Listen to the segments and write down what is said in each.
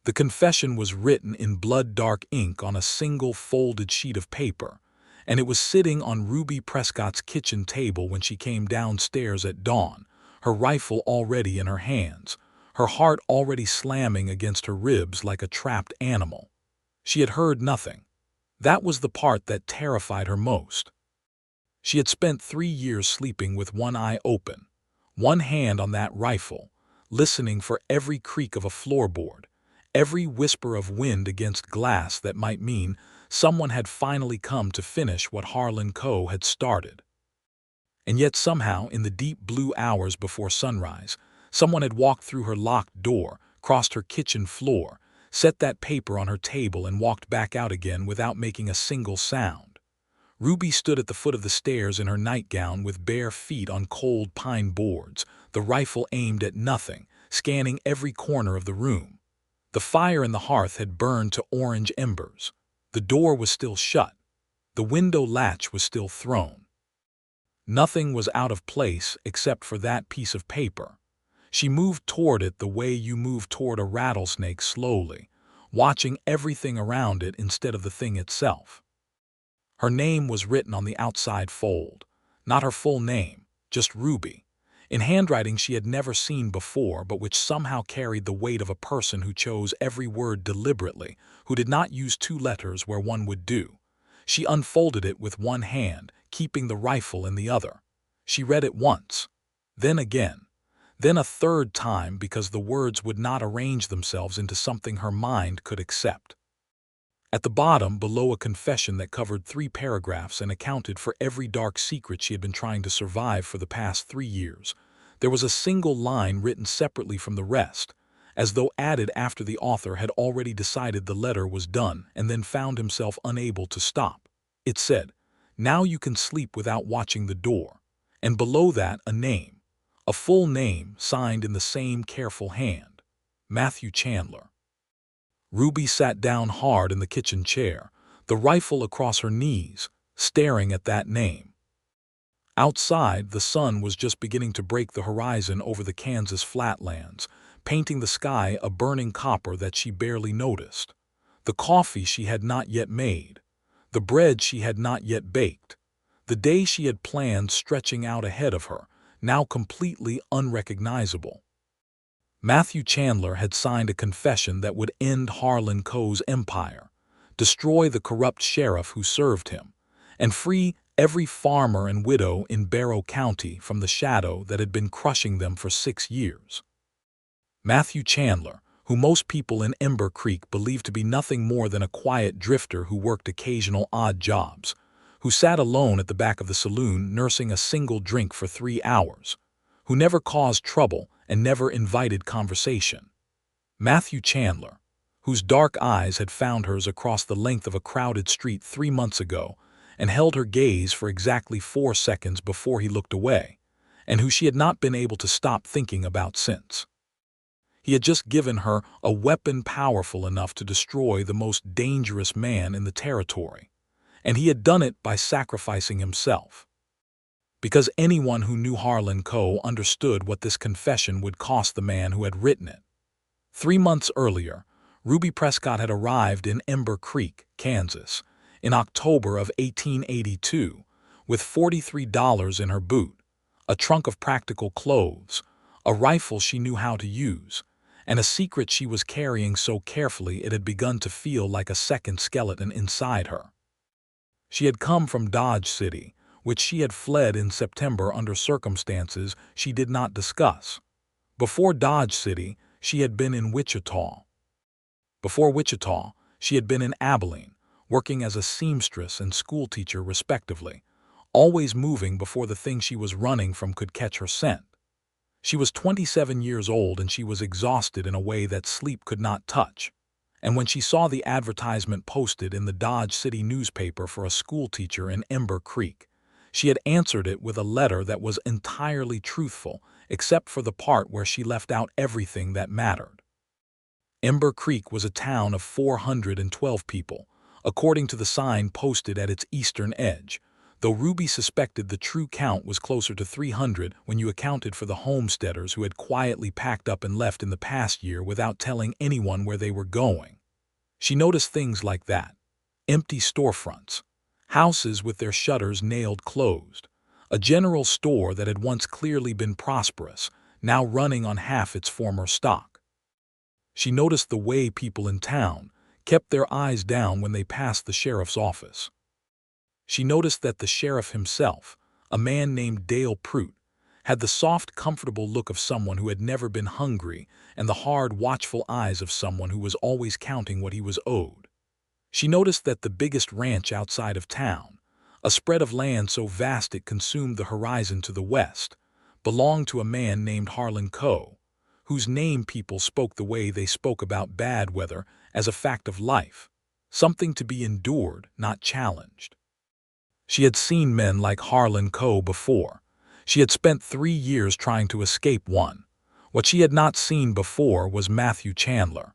The confession was written in blood-dark ink on a single folded sheet of paper, and it was sitting on Ruby Prescott's kitchen table when she came downstairs at dawn, her rifle already in her hands, her heart already slamming against her ribs like a trapped animal. She had heard nothing. That was the part that terrified her most. She had spent 3 years sleeping with one eye open, one hand on that rifle, listening for every creak of a floorboard, every whisper of wind against glass that might mean someone had finally come to finish what Harlan Coe had started. And yet somehow, in the deep blue hours before sunrise, someone had walked through her locked door, crossed her kitchen floor, set that paper on her table and walked back out again without making a single sound. Ruby stood at the foot of the stairs in her nightgown with bare feet on cold pine boards, the rifle aimed at nothing, scanning every corner of the room. The fire in the hearth had burned to orange embers. The door was still shut. The window latch was still thrown. Nothing was out of place except for that piece of paper. She moved toward it the way you move toward a rattlesnake slowly, watching everything around it instead of the thing itself. Her name was written on the outside fold, not her full name, just Ruby, in handwriting she had never seen before but which somehow carried the weight of a person who chose every word deliberately, who did not use 2 letters where one would do. She unfolded it with one hand, keeping the rifle in the other. She read it once, then again, then a third time because the words would not arrange themselves into something her mind could accept. At the bottom, below a confession that covered 3 paragraphs and accounted for every dark secret she had been trying to survive for the past 3 years, there was a single line written separately from the rest, as though added after the author had already decided the letter was done and then found himself unable to stop. It said, "Now you can sleep without watching the door," and below that a name, a full name signed in the same careful hand, Matthew Chandler. Ruby sat down hard in the kitchen chair, the rifle across her knees, staring at that name. Outside, the sun was just beginning to break the horizon over the Kansas flatlands, painting the sky a burning copper that she barely noticed. The coffee she had not yet made, the bread she had not yet baked, the day she had planned stretching out ahead of her, now completely unrecognizable. Matthew Chandler had signed a confession that would end Harlan Coe's empire, destroy the corrupt sheriff who served him, and free every farmer and widow in Barrow County from the shadow that had been crushing them for 6 years. Matthew Chandler, who most people in Ember Creek believed to be nothing more than a quiet drifter who worked occasional odd jobs, who sat alone at the back of the saloon nursing a single drink for 3 hours, who never caused trouble and never invited conversation. Matthew Chandler, whose dark eyes had found hers across the length of a crowded street 3 months ago and held her gaze for exactly 4 seconds before he looked away, and who she had not been able to stop thinking about since. He had just given her a weapon powerful enough to destroy the most dangerous man in the territory, and he had done it by sacrificing himself. Because anyone who knew Harlan Coe understood what this confession would cost the man who had written it. 3 months earlier, Ruby Prescott had arrived in Ember Creek, Kansas, in October of 1882, with $43 in her boot, a trunk of practical clothes, a rifle she knew how to use, and a secret she was carrying so carefully it had begun to feel like a second skeleton inside her. She had come from Dodge City, which she had fled in September under circumstances she did not discuss. Before Dodge City, she had been in Wichita. Before Wichita, she had been in Abilene, working as a seamstress and schoolteacher respectively, always moving before the thing she was running from could catch her scent. She was 27 years old and she was exhausted in a way that sleep could not touch. And when she saw the advertisement posted in the Dodge City newspaper for a schoolteacher in Ember Creek, she had answered it with a letter that was entirely truthful, except for the part where she left out everything that mattered. Ember Creek was a town of 412 people, according to the sign posted at its eastern edge, though Ruby suspected the true count was closer to 300 when you accounted for the homesteaders who had quietly packed up and left in the past year without telling anyone where they were going. She noticed things like that: empty storefronts, houses with their shutters nailed closed, a general store that had once clearly been prosperous, now running on half its former stock. She noticed the way people in town kept their eyes down when they passed the sheriff's office. She noticed that the sheriff himself, a man named Dale Prout, had the soft, comfortable look of someone who had never been hungry and the hard, watchful eyes of someone who was always counting what he was owed. She noticed that the biggest ranch outside of town, a spread of land so vast it consumed the horizon to the west, belonged to a man named Harlan Coe, whose name people spoke the way they spoke about bad weather as a fact of life, something to be endured, not challenged. She had seen men like Harlan Coe before. She had spent 3 years trying to escape one. What she had not seen before was Matthew Chandler.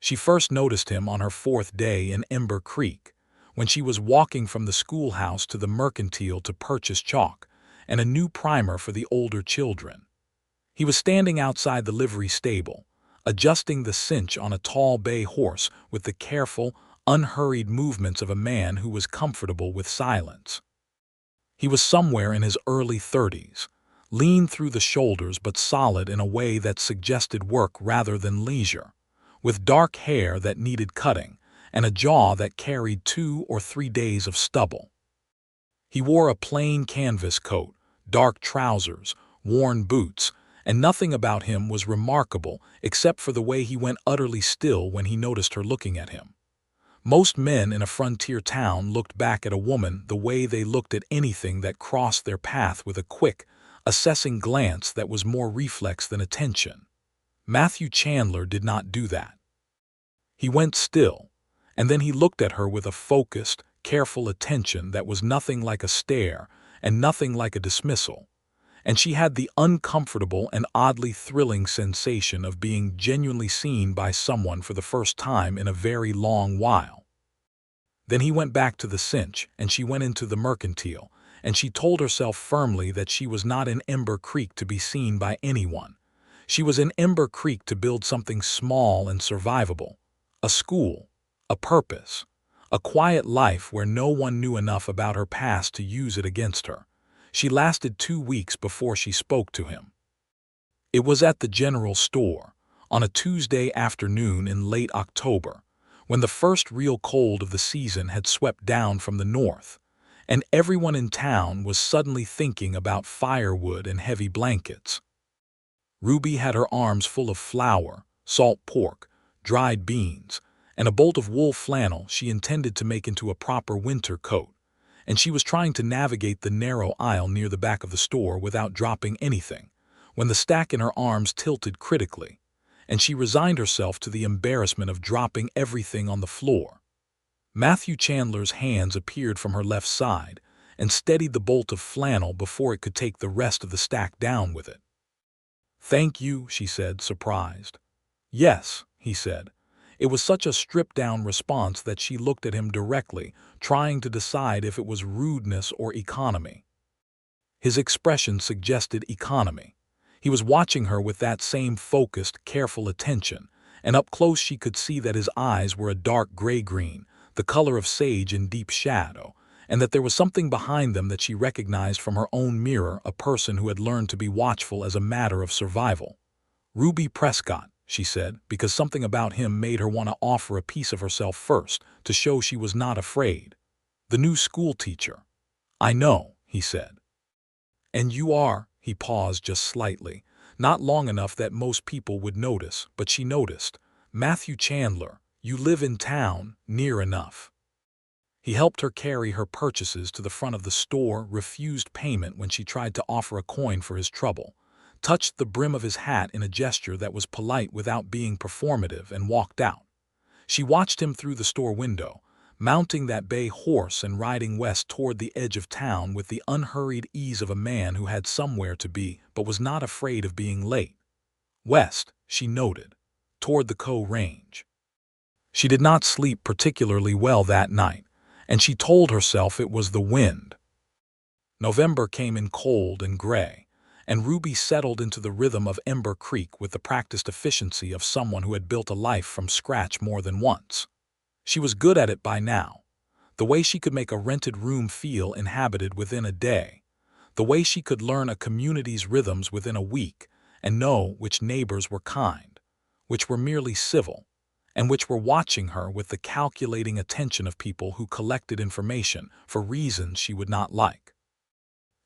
She first noticed him on her 4th day in Ember Creek, when she was walking from the schoolhouse to the mercantile to purchase chalk and a new primer for the older children. He was standing outside the livery stable, adjusting the cinch on a tall bay horse with the careful, unhurried movements of a man who was comfortable with silence. He was somewhere in his early 30s, lean through the shoulders but solid in a way that suggested work rather than leisure, with dark hair that needed cutting and a jaw that carried 2 or 3 days of stubble. He wore a plain canvas coat, dark trousers, worn boots, and nothing about him was remarkable except for the way he went utterly still when he noticed her looking at him. Most men in a frontier town looked back at a woman the way they looked at anything that crossed their path, with a quick, assessing glance that was more reflex than attention. Matthew Chandler did not do that. He went still, and then he looked at her with a focused, careful attention that was nothing like a stare and nothing like a dismissal, and she had the uncomfortable and oddly thrilling sensation of being genuinely seen by someone for the first time in a very long while. Then he went back to the cinch, and she went into the mercantile, and she told herself firmly that she was not in Ember Creek to be seen by anyone. She was in Ember Creek to build something small and survivable, a school, a purpose, a quiet life where no one knew enough about her past to use it against her. She lasted 2 weeks before she spoke to him. It was at the general store, on a Tuesday afternoon in late October, when the first real cold of the season had swept down from the north, and everyone in town was suddenly thinking about firewood and heavy blankets. Ruby had her arms full of flour, salt pork, dried beans, and a bolt of wool flannel she intended to make into a proper winter coat, and she was trying to navigate the narrow aisle near the back of the store without dropping anything, when the stack in her arms tilted critically, and she resigned herself to the embarrassment of dropping everything on the floor. Matthew Chandler's hands appeared from her left side and steadied the bolt of flannel before it could take the rest of the stack down with it. "Thank you," she said, surprised. "Yes," he said. It was such a stripped-down response that she looked at him directly, trying to decide if it was rudeness or economy. His expression suggested economy. He was watching her with that same focused, careful attention, and up close she could see that his eyes were a dark gray-green, the color of sage in deep shadow, and that there was something behind them that she recognized from her own mirror, a person who had learned to be watchful as a matter of survival. "Ruby Prescott," she said, because something about him made her want to offer a piece of herself first, to show she was not afraid. "The new school teacher." "I know," he said. "And you are," he paused just slightly, not long enough that most people would notice, but she noticed. "Matthew Chandler, you live in town, near enough." He helped her carry her purchases to the front of the store, refused payment when she tried to offer a coin for his trouble, touched the brim of his hat in a gesture that was polite without being performative, and walked out. She watched him through the store window, mounting that bay horse and riding west toward the edge of town with the unhurried ease of a man who had somewhere to be but was not afraid of being late. West, she noted, toward the Coe Range. She did not sleep particularly well that night, and she told herself it was the wind. November came in cold and gray, and Ruby settled into the rhythm of Ember Creek with the practiced efficiency of someone who had built a life from scratch more than once. She was good at it by now. The way she could make a rented room feel inhabited within a day. The way she could learn a community's rhythms within a week and know which neighbors were kind, which were merely civil, and which were watching her with the calculating attention of people who collected information for reasons she would not like.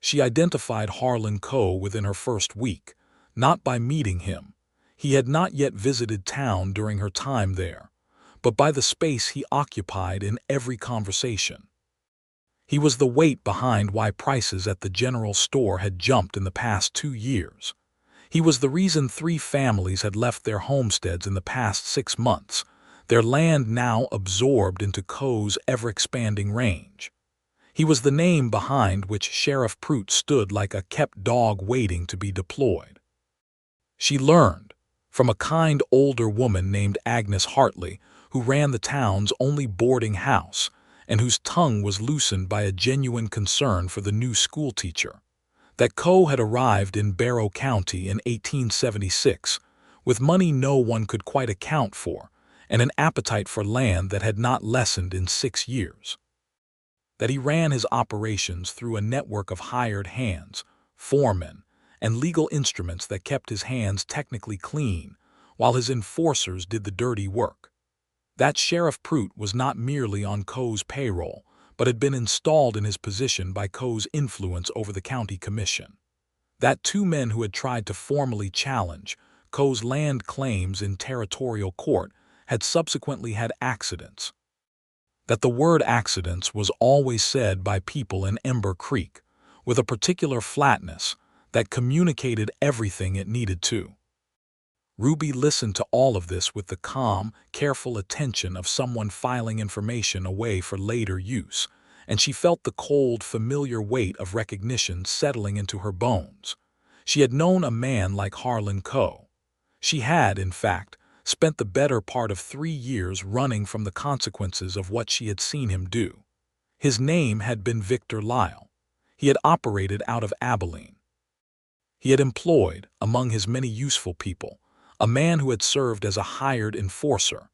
She identified Harlan Coe within her first week, not by meeting him. He had not yet visited town during her time there, but by the space he occupied in every conversation. He was the weight behind why prices at the general store had jumped in the past 2 years. He was the reason 3 families had left their homesteads in the past 6 months, their land now absorbed into Coe's ever-expanding range. He was the name behind which Sheriff Prout stood like a kept dog waiting to be deployed. She learned, from a kind older woman named Agnes Hartley, who ran the town's only boarding house, and whose tongue was loosened by a genuine concern for the new schoolteacher, that Coe had arrived in Barrow County in 1876, with money no one could quite account for, and an appetite for land that had not lessened in 6 years. That he ran his operations through a network of hired hands, foremen, and legal instruments that kept his hands technically clean, while his enforcers did the dirty work. That Sheriff Prout was not merely on Coe's payroll, but had been installed in his position by Coe's influence over the county commission. That 2 men who had tried to formally challenge Coe's land claims in territorial court had subsequently had accidents. That the word accidents was always said by people in Ember Creek, with a particular flatness that communicated everything it needed to. Ruby listened to all of this with the calm, careful attention of someone filing information away for later use, and she felt the cold, familiar weight of recognition settling into her bones. She had known a man like Harlan Coe. She had, in fact, spent the better part of 3 years running from the consequences of what she had seen him do. His name had been Victor Lyle. He had operated out of Abilene. He had employed, among his many useful people, a man who had served as a hired enforcer,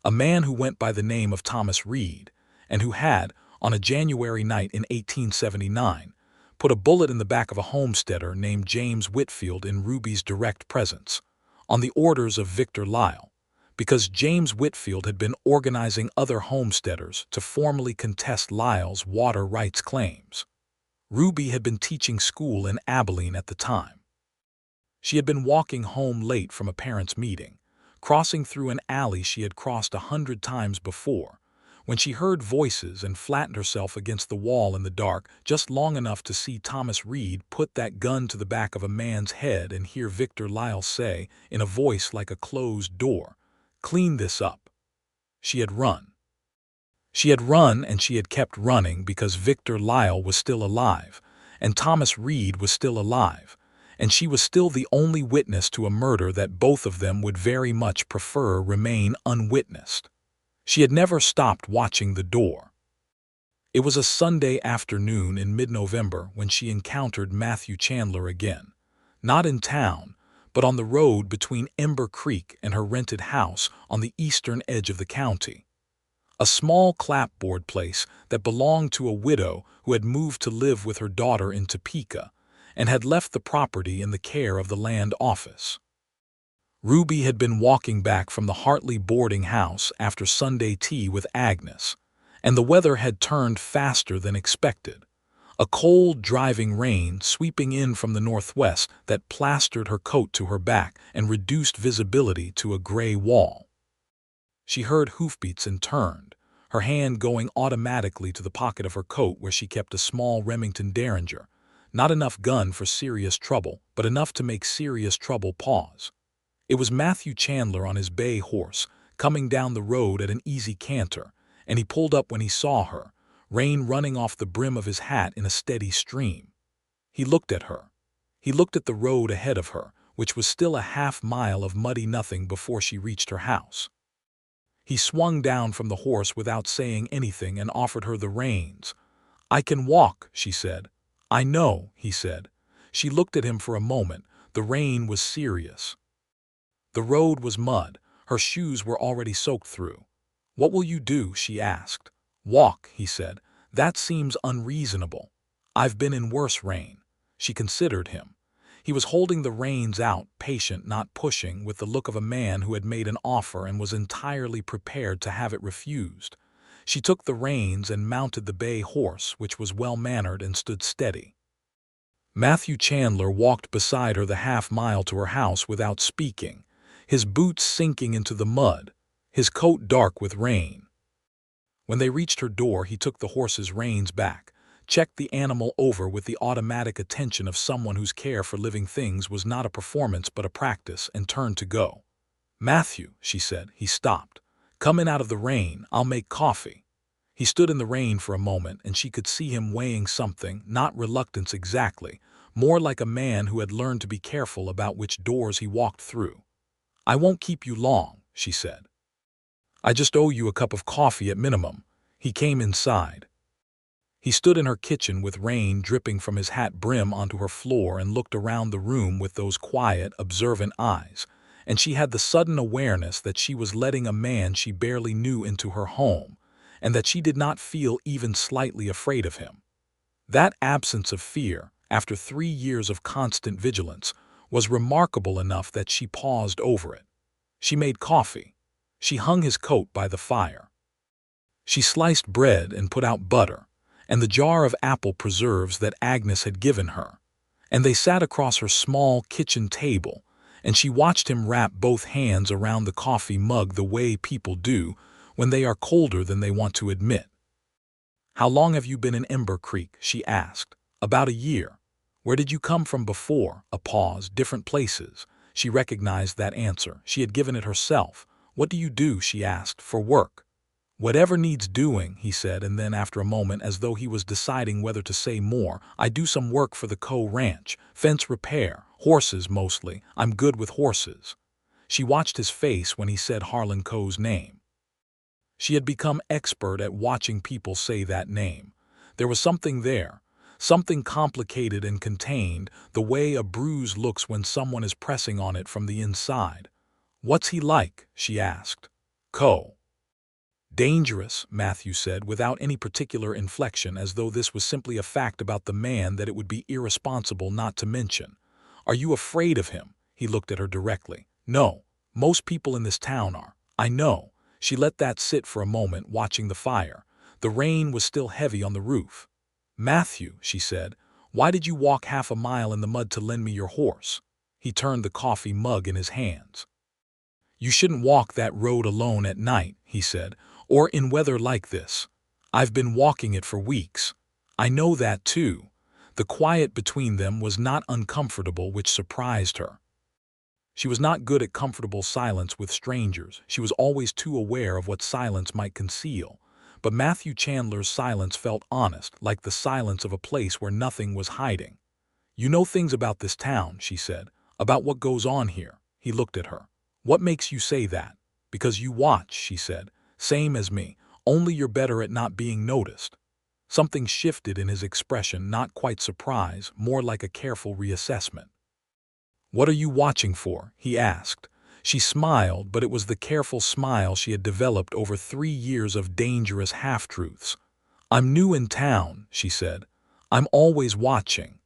a man who went by the name of Thomas Reed, and who had, on a January night in 1879, put a bullet in the back of a homesteader named James Whitfield in Ruby's direct presence, on the orders of Victor Lyle, because James Whitfield had been organizing other homesteaders to formally contest Lyle's water rights claims. Ruby had been teaching school in Abilene at the time. She had been walking home late from a parents' meeting, crossing through an alley she had crossed 100 times before, when she heard voices and flattened herself against the wall in the dark just long enough to see Thomas Reed put that gun to the back of a man's head and hear Victor Lyle say, in a voice like a closed door, "Clean this up." She had run. She had run and she had kept running because Victor Lyle was still alive, and Thomas Reed was still alive, and she was still the only witness to a murder that both of them would very much prefer remain unwitnessed. She had never stopped watching the door. It was a Sunday afternoon in mid-November when she encountered Matthew Chandler again, not in town, but on the road between Ember Creek and her rented house on the eastern edge of the county. A small clapboard place that belonged to a widow who had moved to live with her daughter in Topeka and had left the property in the care of the land office. Ruby had been walking back from the Hartley boarding house after Sunday tea with Agnes, and the weather had turned faster than expected, a cold, driving rain sweeping in from the northwest that plastered her coat to her back and reduced visibility to a gray wall. She heard hoofbeats and turned, her hand going automatically to the pocket of her coat where she kept a small Remington Derringer, not enough gun for serious trouble, but enough to make serious trouble pause. It was Matthew Chandler on his bay horse, coming down the road at an easy canter, and he pulled up when he saw her, rain running off the brim of his hat in a steady stream. He looked at her. He looked at the road ahead of her, which was still a half-mile of muddy nothing before she reached her house. He swung down from the horse without saying anything and offered her the reins. "I can walk," she said. "I know," he said. She looked at him for a moment. The rain was serious. The road was mud. Her shoes were already soaked through. "What will you do?" she asked. "Walk," he said. "That seems unreasonable. I've been in worse rain." She considered him. He was holding the reins out, patient, not pushing, with the look of a man who had made an offer and was entirely prepared to have it refused. She took the reins and mounted the bay horse, which was well-mannered and stood steady. Matthew Chandler walked beside her the half-mile to her house without speaking, his boots sinking into the mud, his coat dark with rain. When they reached her door, he took the horse's reins back, checked the animal over with the automatic attention of someone whose care for living things was not a performance but a practice, and turned to go. "Matthew," she said. He stopped. "Come in out of the rain. I'll make coffee." He stood in the rain for a moment, and she could see him weighing something, not reluctance exactly, more like a man who had learned to be careful about which doors he walked through. "I won't keep you long," she said. "I just owe you a cup of coffee at minimum." He came inside. He stood in her kitchen with rain dripping from his hat brim onto her floor and looked around the room with those quiet, observant eyes, and she had the sudden awareness that she was letting a man she barely knew into her home, and that she did not feel even slightly afraid of him. That absence of fear, after 3 years of constant vigilance, was remarkable enough that she paused over it. She made coffee. She hung his coat by the fire. She sliced bread and put out butter, and the jar of apple preserves that Agnes had given her, and they sat across her small kitchen table, and she watched him wrap both hands around the coffee mug the way people do when they are colder than they want to admit. "How long have you been in Ember Creek?" she asked. "About a year." "Where did you come from before?" A pause. "Different places." She recognized that answer. She had given it herself. "What do you do?" she asked. "For work?" "Whatever needs doing," he said, and then after a moment, as though he was deciding whether to say more, "I do some work for the Coe Ranch, fence repair, horses mostly. I'm good with horses." She watched his face when he said Harlan Coe's name. She had become expert at watching people say that name. There was something there, something complicated and contained, the way a bruise looks when someone is pressing on it from the inside. "What's he like?" she asked. "Coe." "Dangerous," Matthew said, without any particular inflection, as though this was simply a fact about the man that it would be irresponsible not to mention. "Are you afraid of him?" He looked at her directly. "No. Most people in this town are. I know." She let that sit for a moment, watching the fire. The rain was still heavy on the roof. "Matthew," she said, "why did you walk half a mile in the mud to lend me your horse?" He turned the coffee mug in his hands. "You shouldn't walk that road alone at night," he said, "or in weather like this. I've been walking it for weeks." "I know that too." The quiet between them was not uncomfortable, which surprised her. She was not good at comfortable silence with strangers. She was always too aware of what silence might conceal. But Matthew Chandler's silence felt honest, like the silence of a place where nothing was hiding. "You know things about this town," she said, "about what goes on here." He looked at her. "What makes you say that?" "Because you watch," she said. "Same as me, only you're better at not being noticed." Something shifted in his expression, not quite surprise, more like a careful reassessment. "What are you watching for?" he asked. She smiled, but it was the careful smile she had developed over 3 years of dangerous half-truths. "I'm new in town," she said. "I'm always watching."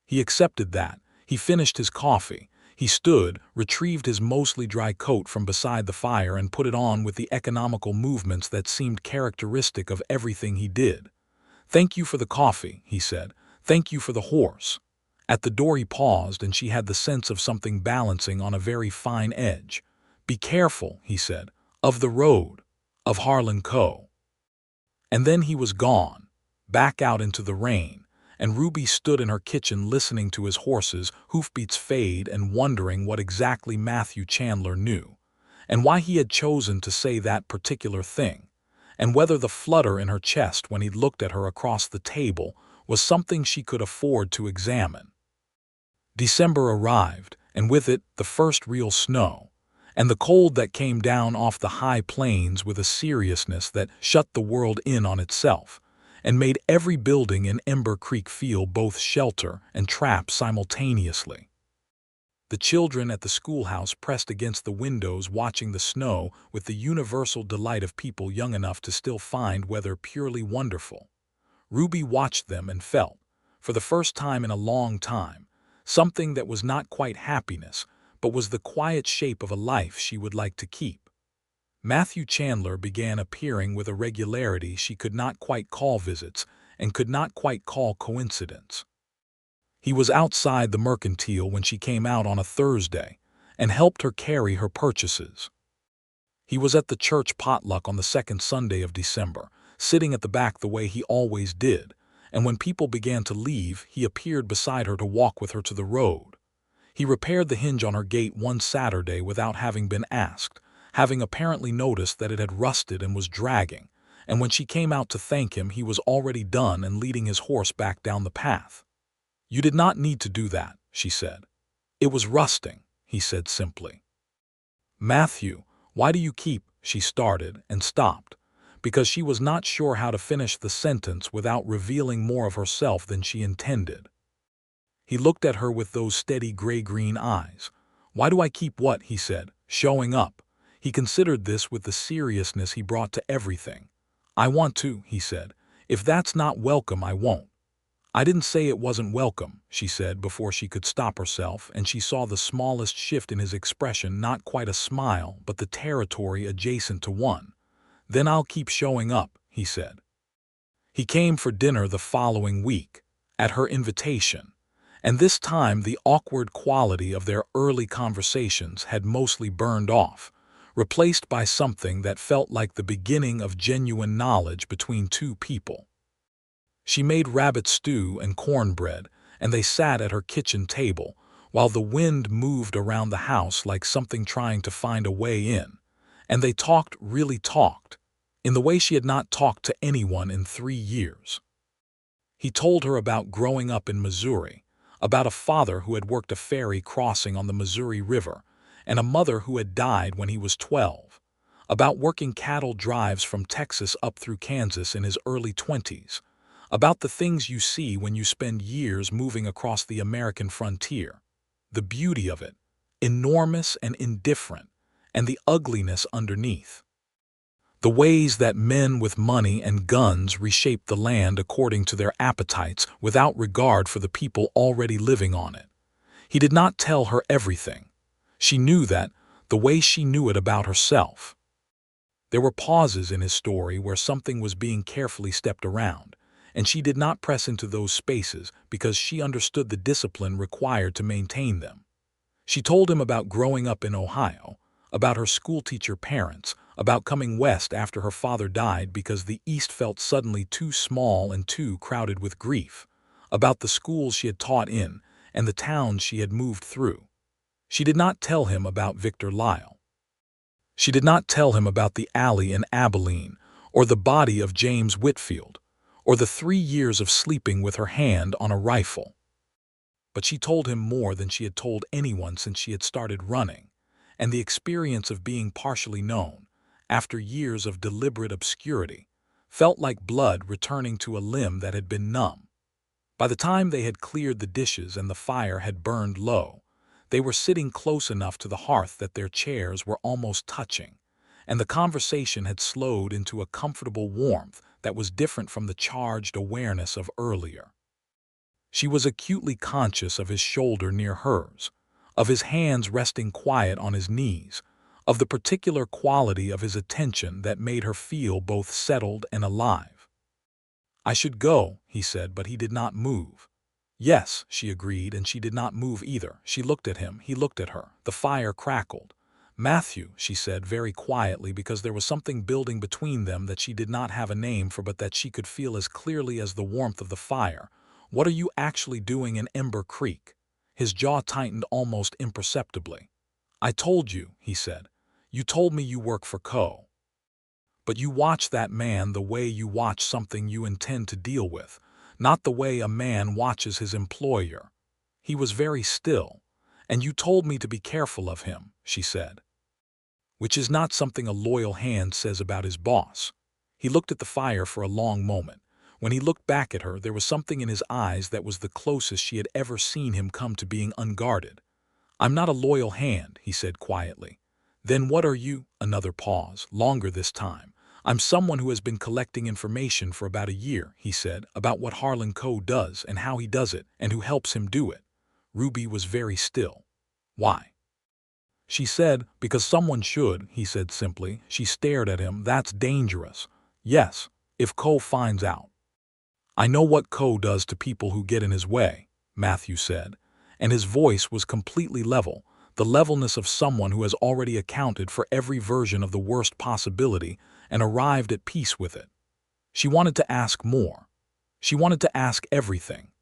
He accepted that. He finished his coffee. He stood, retrieved his mostly dry coat from beside the fire, and put it on with the economical movements that seemed characteristic of everything he did. "Thank you for the coffee," he said. "Thank you for the horse." At the door he paused, and she had the sense of something balancing on a very fine edge. "Be careful," he said, "of the road, of Harlan Coe." And then he was gone, back out into the rain, and Ruby stood in her kitchen listening to his horses' hoofbeats fade and wondering what exactly Matthew Chandler knew, and why he had chosen to say that particular thing, and whether the flutter in her chest when he looked at her across the table was something she could afford to examine. December arrived, and with it the first real snow, and the cold that came down off the high plains with a seriousness that shut the world in on itself, and made every building in Ember Creek feel both shelter and trap simultaneously. The children at the schoolhouse pressed against the windows watching the snow with the universal delight of people young enough to still find weather purely wonderful. Ruby watched them and felt, for the first time in a long time, something that was not quite happiness, but was the quiet shape of a life she would like to keep. Matthew Chandler began appearing with a regularity she could not quite call visits and could not quite call coincidence. He was outside the mercantile when she came out on a Thursday and helped her carry her purchases. He was at the church potluck on the second Sunday of December, sitting at the back the way he always did, and when people began to leave, he appeared beside her to walk with her to the road. He repaired the hinge on her gate one Saturday without having been asked, having apparently noticed that it had rusted and was dragging, and when she came out to thank him, he was already done and leading his horse back down the path. "You did not need to do that," she said. "It was rusting," he said simply. "Matthew, why do you keep—" she started and stopped, because she was not sure how to finish the sentence without revealing more of herself than she intended. He looked at her with those steady gray-green eyes. "Why do I keep what?" he said, showing up. He considered this with the seriousness he brought to everything. "I want to," he said. "If that's not welcome, I won't." "I didn't say it wasn't welcome," she said before she could stop herself, and she saw the smallest shift in his expression, not quite a smile, but the territory adjacent to one. "Then I'll keep showing up," he said. He came for dinner the following week, at her invitation, and this time the awkward quality of their early conversations had mostly burned off, replaced by something that felt like the beginning of genuine knowledge between two people. She made rabbit stew and cornbread, and they sat at her kitchen table, while the wind moved around the house like something trying to find a way in, and they talked, really talked, in the way she had not talked to anyone in 3 years. He told her about growing up in Missouri, about a father who had worked a ferry crossing on the Missouri River, and a mother who had died when he was 12, about working cattle drives from Texas up through Kansas in his early 20s, about the things you see when you spend years moving across the American frontier, the beauty of it, enormous and indifferent, and the ugliness underneath. The ways that men with money and guns reshape the land according to their appetites without regard for the people already living on it. He did not tell her everything. She knew that, the way she knew it about herself. There were pauses in his story where something was being carefully stepped around, and she did not press into those spaces because she understood the discipline required to maintain them. She told him about growing up in Ohio, about her schoolteacher parents, about coming west after her father died because the East felt suddenly too small and too crowded with grief, about the schools she had taught in and the towns she had moved through. She did not tell him about Victor Lyle. She did not tell him about the alley in Abilene or the body of James Whitfield, or the 3 years of sleeping with her hand on a rifle. But she told him more than she had told anyone since she had started running, and the experience of being partially known, after years of deliberate obscurity, felt like blood returning to a limb that had been numb. By the time they had cleared the dishes and the fire had burned low, they were sitting close enough to the hearth that their chairs were almost touching, and the conversation had slowed into a comfortable warmth that was different from the charged awareness of earlier. She was acutely conscious of his shoulder near hers, of his hands resting quiet on his knees, of the particular quality of his attention that made her feel both settled and alive. "I should go," he said, but he did not move. "Yes," she agreed, and she did not move either. She looked at him, he looked at her. The fire crackled. "Matthew," she said very quietly, because there was something building between them that she did not have a name for but that she could feel as clearly as the warmth of the fire. "What are you actually doing in Ember Creek?" His jaw tightened almost imperceptibly. "I told you," he said. "You told me you work for Co. But you watch that man the way you watch something you intend to deal with, not the way a man watches his employer." He was very still. "And you told me to be careful of him," she said. Which is not something a loyal hand says about his boss. He looked at the fire for a long moment. When he looked back at her, there was something in his eyes that was the closest she had ever seen him come to being unguarded. "I'm not a loyal hand," he said quietly. "Then what are you?" Another pause, longer this time. "I'm someone who has been collecting information for about a year," he said, "about what Harlan Coe does and how he does it and who helps him do it." Ruby was very still. "Why?" she said. "Because someone should," he said simply. She stared at him. "That's dangerous." "Yes, if Coe finds out." "I know what Coe does to people who get in his way," Matthew said, and his voice was completely level, the levelness of someone who has already accounted for every version of the worst possibility and arrived at peace with it. She wanted to ask more. She wanted to ask everything,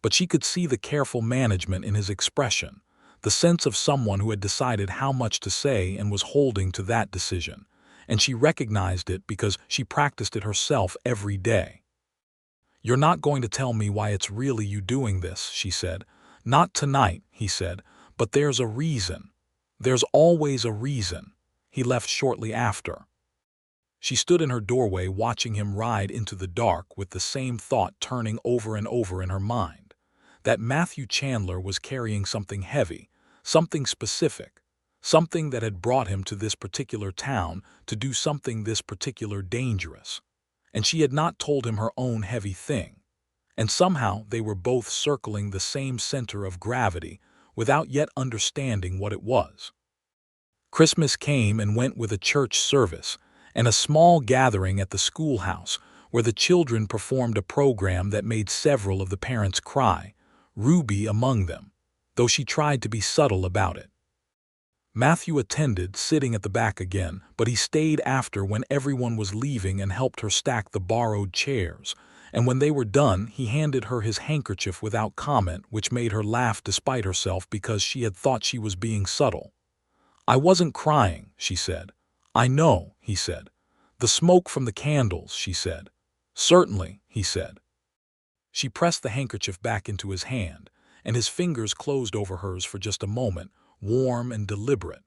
but she could see the careful management in his expression, the sense of someone who had decided how much to say and was holding to that decision, and she recognized it because she practiced it herself every day. "You're not going to tell me why it's really you doing this," she said. "Not tonight," he said, "but there's a reason. There's always a reason." He left shortly after. She stood in her doorway watching him ride into the dark with the same thought turning over and over in her mind. That Matthew Chandler was carrying something heavy, something specific, something that had brought him to this particular town to do something this particular dangerous. And she had not told him her own heavy thing. And somehow they were both circling the same center of gravity without yet understanding what it was. Christmas came and went with a church service and a small gathering at the schoolhouse where the children performed a program that made several of the parents cry, Ruby among them, though she tried to be subtle about it. Matthew attended, sitting at the back again, but he stayed after when everyone was leaving and helped her stack the borrowed chairs, and when they were done he handed her his handkerchief without comment, which made her laugh despite herself because she had thought she was being subtle. "I wasn't crying," she said. "I know," he said. "The smoke from the candles," she said. "Certainly," he said. She pressed the handkerchief back into his hand, and his fingers closed over hers for just a moment, warm and deliberate.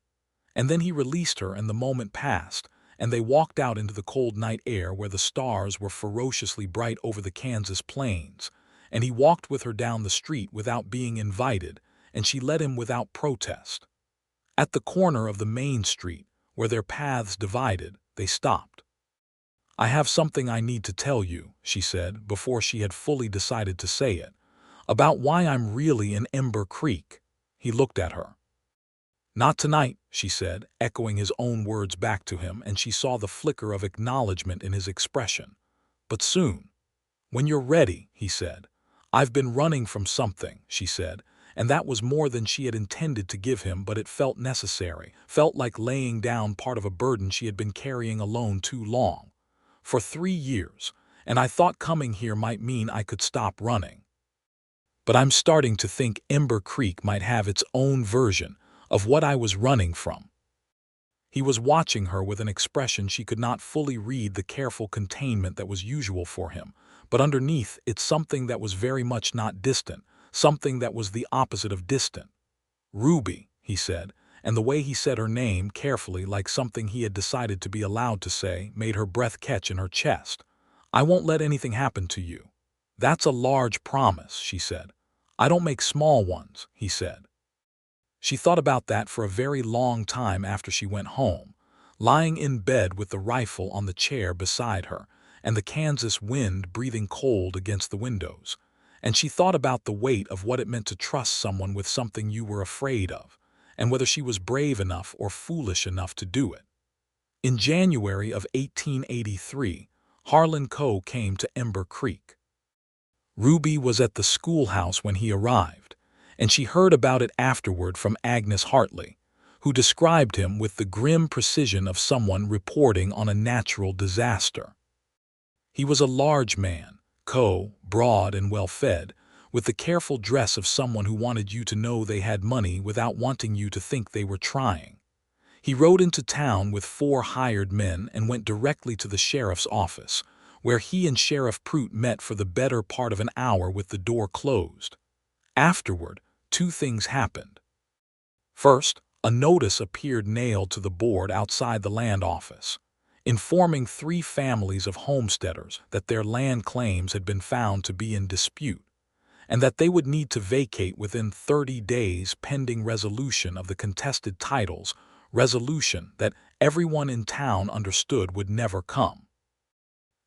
And then he released her and the moment passed, and they walked out into the cold night air where the stars were ferociously bright over the Kansas plains, and he walked with her down the street without being invited, and she led him without protest. At the corner of the main street, where their paths divided, they stopped. "I have something I need to tell you," she said, before she had fully decided to say it, "about why I'm really in Ember Creek." He looked at her. "Not tonight," she said, echoing his own words back to him, and she saw the flicker of acknowledgement in his expression. "But soon. When you're ready," he said. "I've been running from something," she said, and that was more than she had intended to give him, but it felt necessary, felt like laying down part of a burden she had been carrying alone too long. "For 3 years, and I thought coming here might mean I could stop running. But I'm starting to think Ember Creek might have its own version of what I was running from." He was watching her with an expression she could not fully read, the careful containment that was usual for him, but underneath it's something that was very much not distant, something that was the opposite of distant. "Ruby," he said, and the way he said her name carefully, like something he had decided to be allowed to say, made her breath catch in her chest. "I won't let anything happen to you." "That's a large promise," she said. "I don't make small ones," he said. She thought about that for a very long time after she went home, lying in bed with the rifle on the chair beside her and the Kansas wind breathing cold against the windows. And she thought about the weight of what it meant to trust someone with something you were afraid of, and whether she was brave enough or foolish enough to do it. In January of 1883, Harlan Coe came to Ember Creek. Ruby was at the schoolhouse when he arrived, and she heard about it afterward from Agnes Hartley, who described him with the grim precision of someone reporting on a natural disaster. He was a large man, Coe, broad and well-fed, with the careful dress of someone who wanted you to know they had money without wanting you to think they were trying. He rode into town with 4 hired men and went directly to the sheriff's office, where he and Sheriff Prout met for the better part of an hour with the door closed. Afterward, 2 things happened. First, a notice appeared nailed to the board outside the land office. informing 3 families of homesteaders that their land claims had been found to be in dispute, and that they would need to vacate within 30 days pending resolution of the contested titles, resolution that everyone in town understood would never come.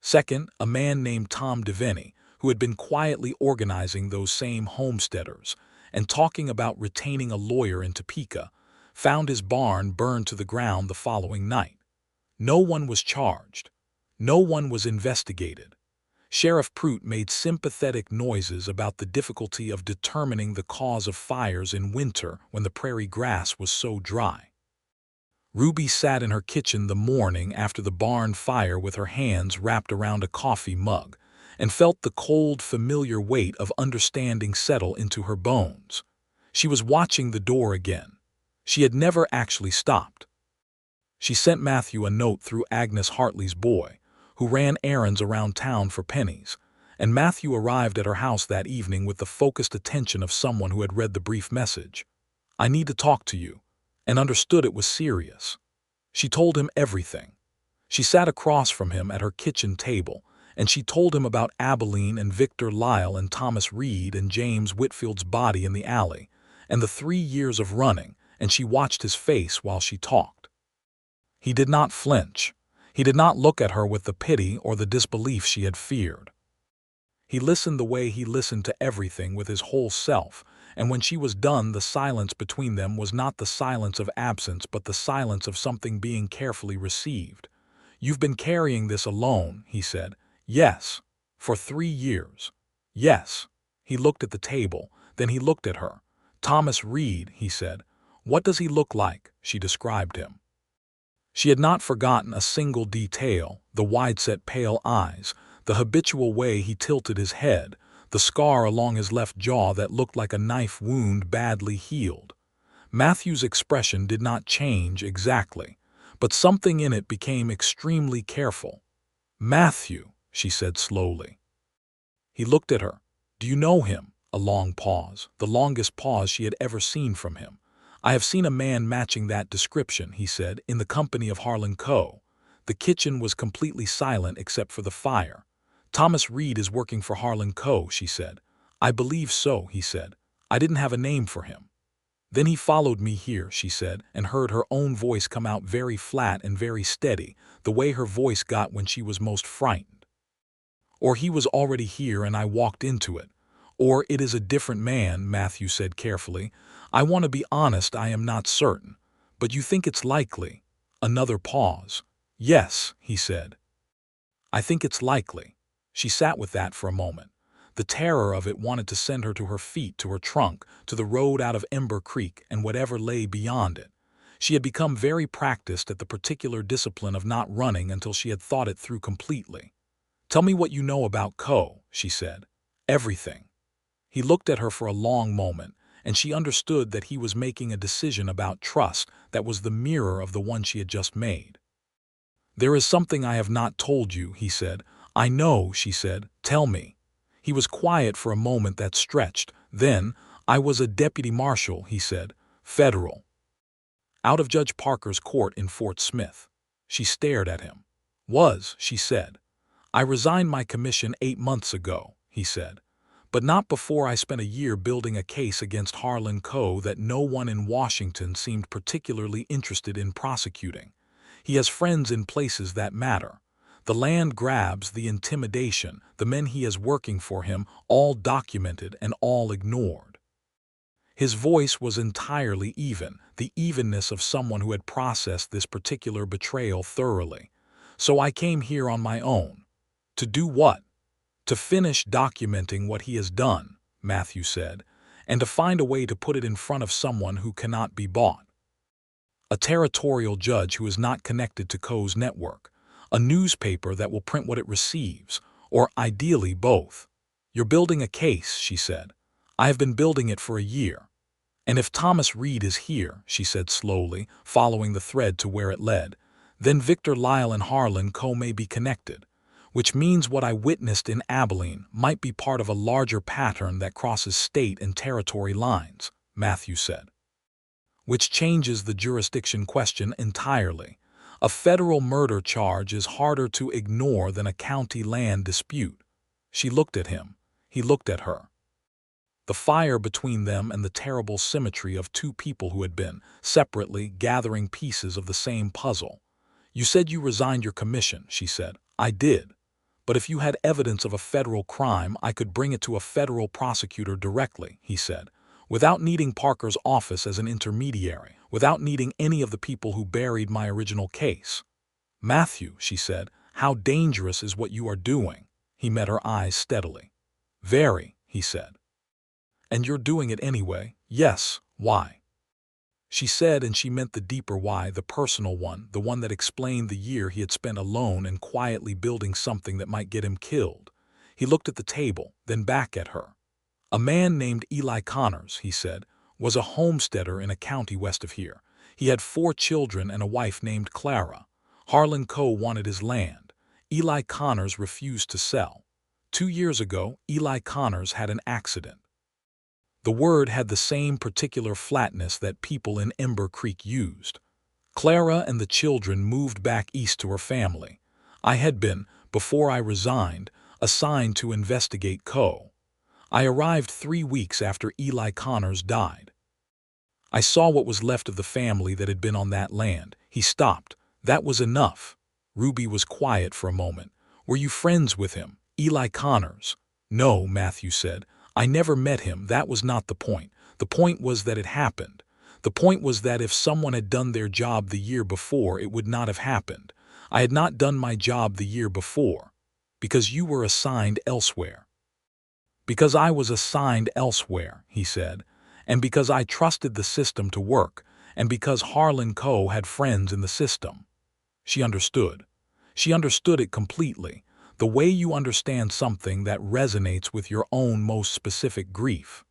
Second, a man named Tom Devaney, who had been quietly organizing those same homesteaders and talking about retaining a lawyer in Topeka, found his barn burned to the ground the following night. No one was charged. No one was investigated. Sheriff Prout made sympathetic noises about the difficulty of determining the cause of fires in winter when the prairie grass was so dry. Ruby sat in her kitchen the morning after the barn fire with her hands wrapped around a coffee mug and felt the cold, familiar weight of understanding settle into her bones. She was watching the door again. She had never actually stopped. She sent Matthew a note through Agnes Hartley's boy, who ran errands around town for pennies, and Matthew arrived at her house that evening with the focused attention of someone who had read the brief message. "I need to talk to you," and understood it was serious. She told him everything. She sat across from him at her kitchen table, and she told him about Abilene and Victor Lyle and Thomas Reed and James Whitfield's body in the alley, and the 3 years of running, and she watched his face while she talked. He did not flinch. He did not look at her with the pity or the disbelief she had feared. He listened the way he listened to everything with his whole self, and when she was done, the silence between them was not the silence of absence but the silence of something being carefully received. "You've been carrying this alone," he said. "Yes. For 3 years. Yes." He looked at the table, then he looked at her. "Thomas Reed," he said. "What does he look like?" She described him. She had not forgotten a single detail: the wide-set pale eyes, the habitual way he tilted his head, the scar along his left jaw that looked like a knife wound badly healed. Matthew's expression did not change exactly, but something in it became extremely careful. "Matthew," she said slowly. He looked at her. "Do you know him?" A long pause, the longest pause she had ever seen from him. "I have seen a man matching that description," he said, "in the company of Harlan Coe." The kitchen was completely silent except for the fire. "Thomas Reed is working for Harlan Coe," she said. "I believe so," he said. "I didn't have a name for him." "Then he followed me here," she said, and heard her own voice come out very flat and very steady, the way her voice got when she was most frightened. "Or he was already here and I walked into it. Or it is a different man," Matthew said carefully. "I want to be honest, I am not certain. But you think it's likely?" Another pause. "Yes," he said. "I think it's likely." She sat with that for a moment. The terror of it wanted to send her to her feet, to her trunk, to the road out of Ember Creek and whatever lay beyond it. She had become very practiced at the particular discipline of not running until she had thought it through completely. "Tell me what you know about Coe," she said. "Everything." He looked at her for a long moment, and she understood that he was making a decision about trust that was the mirror of the one she had just made. "There is something I have not told you," he said. "I know," she said. "Tell me." He was quiet for a moment that stretched. Then, "I was a deputy marshal," he said. "Federal. Out of Judge Parker's court in Fort Smith." She stared at him. "Was," she said. "I resigned my commission 8 months ago," he said. "But not before I spent a year building a case against Harlan Coe that no one in Washington seemed particularly interested in prosecuting. He has friends in places that matter. The land grabs, the intimidation, the men he has working for him, all documented and all ignored." His voice was entirely even, the evenness of someone who had processed this particular betrayal thoroughly. "So I came here on my own." "To do what?" "To finish documenting what he has done," Matthew said, "and to find a way to put it in front of someone who cannot be bought. A territorial judge who is not connected to Coe's network. A newspaper that will print what it receives, or ideally both." "You're building a case," she said. "I have been building it for a year." "And if Thomas Reed is here," she said slowly, following the thread to where it led, "then Victor Lyle and Harlan Coe may be connected. Which means what I witnessed in Abilene might be part of a larger pattern that crosses state and territory lines," Matthew said. "Which changes the jurisdiction question entirely. A federal murder charge is harder to ignore than a county land dispute. She looked at him. He looked at her. The fire between them and the terrible symmetry of two people who had been, separately, gathering pieces of the same puzzle. "You said you resigned your commission," she said. "I did. But if you had evidence of a federal crime, I could bring it to a federal prosecutor directly," he said, "without needing Parker's office as an intermediary, without needing any of the people who buried my original case." "Matthew," she said, "how dangerous is what you are doing?" He met her eyes steadily. "Very," he said. "And you're doing it anyway?" "Yes, why?" She said, and she meant the deeper why, the personal one, the one that explained the year he had spent alone and quietly building something that might get him killed. He looked at the table, then back at her. "A man named Eli Connors," he said, "was a homesteader in a county west of here. He had 4 children and a wife named Clara. Harlan Coe wanted his land. Eli Connors refused to sell. 2 years ago, Eli Connors had an accident." The word had the same particular flatness that people in Ember Creek used. "Clara and the children moved back east to her family. I had been, before I resigned, assigned to investigate Coe. I arrived 3 weeks after Eli Connors died. I saw what was left of the family that had been on that land." He stopped. "That was enough." Ruby was quiet for a moment. "Were you friends with him, Eli Connors?" "No," Matthew said. "I never met him. That was not the point. The point was that it happened. The point was that if someone had done their job the year before, it would not have happened. I had not done my job the year before. Because you were assigned elsewhere." "Because I was assigned elsewhere," he said, "and because I trusted the system to work, and because Harlan Coe had friends in the system." She understood. She understood it completely, the way you understand something that resonates with your own most specific grief.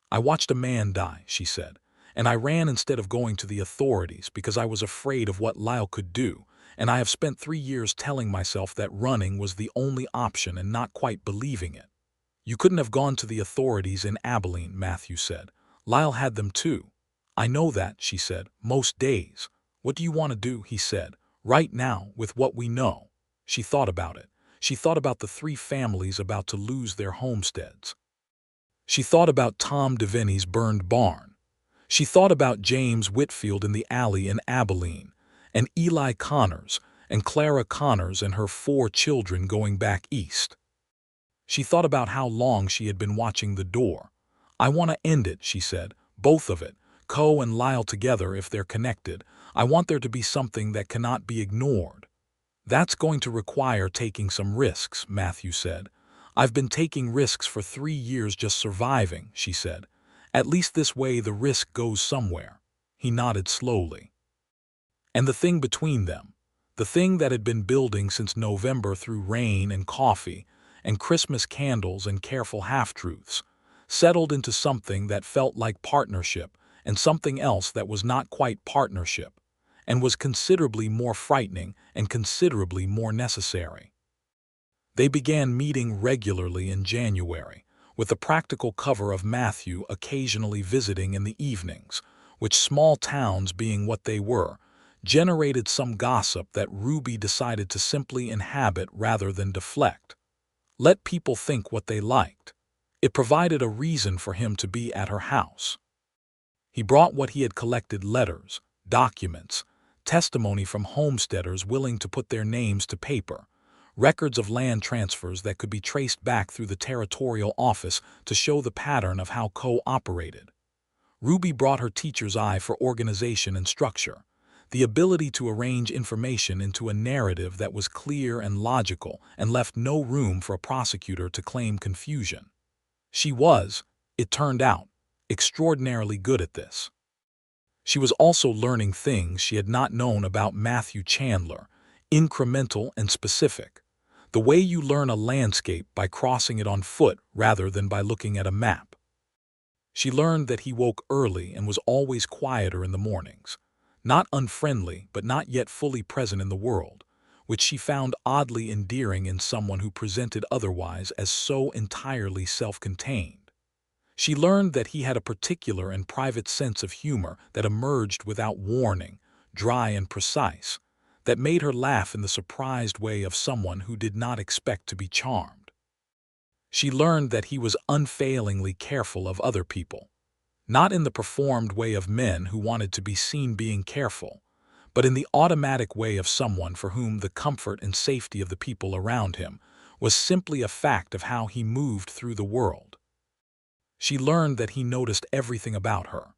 "I watched a man die," she said, "and I ran instead of going to the authorities because I was afraid of what Lyle could do, and I have spent 3 years telling myself that running was the only option and not quite believing it." "You couldn't have gone to the authorities in Abilene," Matthew said. "Lyle had them too." "I know that," she said, "most days." "What do you want to do?" he said. "Right now, with what we know." She thought about it. She thought about the 3 families about to lose their homesteads. She thought about Tom Devaney's burned barn. She thought about James Whitfield in the alley in Abilene, and Eli Connors, and Clara Connors and her 4 children going back east. She thought about how long she had been watching the door. "I want to end it," she said, "both of it, Coe and Lyle together if they're connected. I want there to be something that cannot be ignored." "That's going to require taking some risks," Matthew said. "I've been taking risks for 3 years just surviving," she said. "At least this way the risk goes somewhere." He nodded slowly. And the thing between them, the thing that had been building since November through rain and coffee and Christmas candles and careful half-truths, settled into something that felt like partnership and something else that was not quite partnership, and was considerably more frightening and considerably more necessary. They began meeting regularly in January, with the practical cover of Matthew occasionally visiting in the evenings, which, small towns being what they were, generated some gossip that Ruby decided to simply inhabit rather than deflect. Let people think what they liked. It provided a reason for him to be at her house. He brought what he had collected: letters, documents, testimony from homesteaders willing to put their names to paper, records of land transfers that could be traced back through the territorial office to show the pattern of how Coe operated. Ruby brought her teacher's eye for organization and structure, the ability to arrange information into a narrative that was clear and logical and left no room for a prosecutor to claim confusion. She was, it turned out, extraordinarily good at this. She was also learning things she had not known about Matthew Chandler, incremental and specific, the way you learn a landscape by crossing it on foot rather than by looking at a map. She learned that he woke early and was always quieter in the mornings, not unfriendly but not yet fully present in the world, which she found oddly endearing in someone who presented otherwise as so entirely self-contained. She learned that he had a particular and private sense of humor that emerged without warning, dry and precise, that made her laugh in the surprised way of someone who did not expect to be charmed. She learned that he was unfailingly careful of other people, not in the performed way of men who wanted to be seen being careful, but in the automatic way of someone for whom the comfort and safety of the people around him was simply a fact of how he moved through the world. She learned that he noticed everything about her,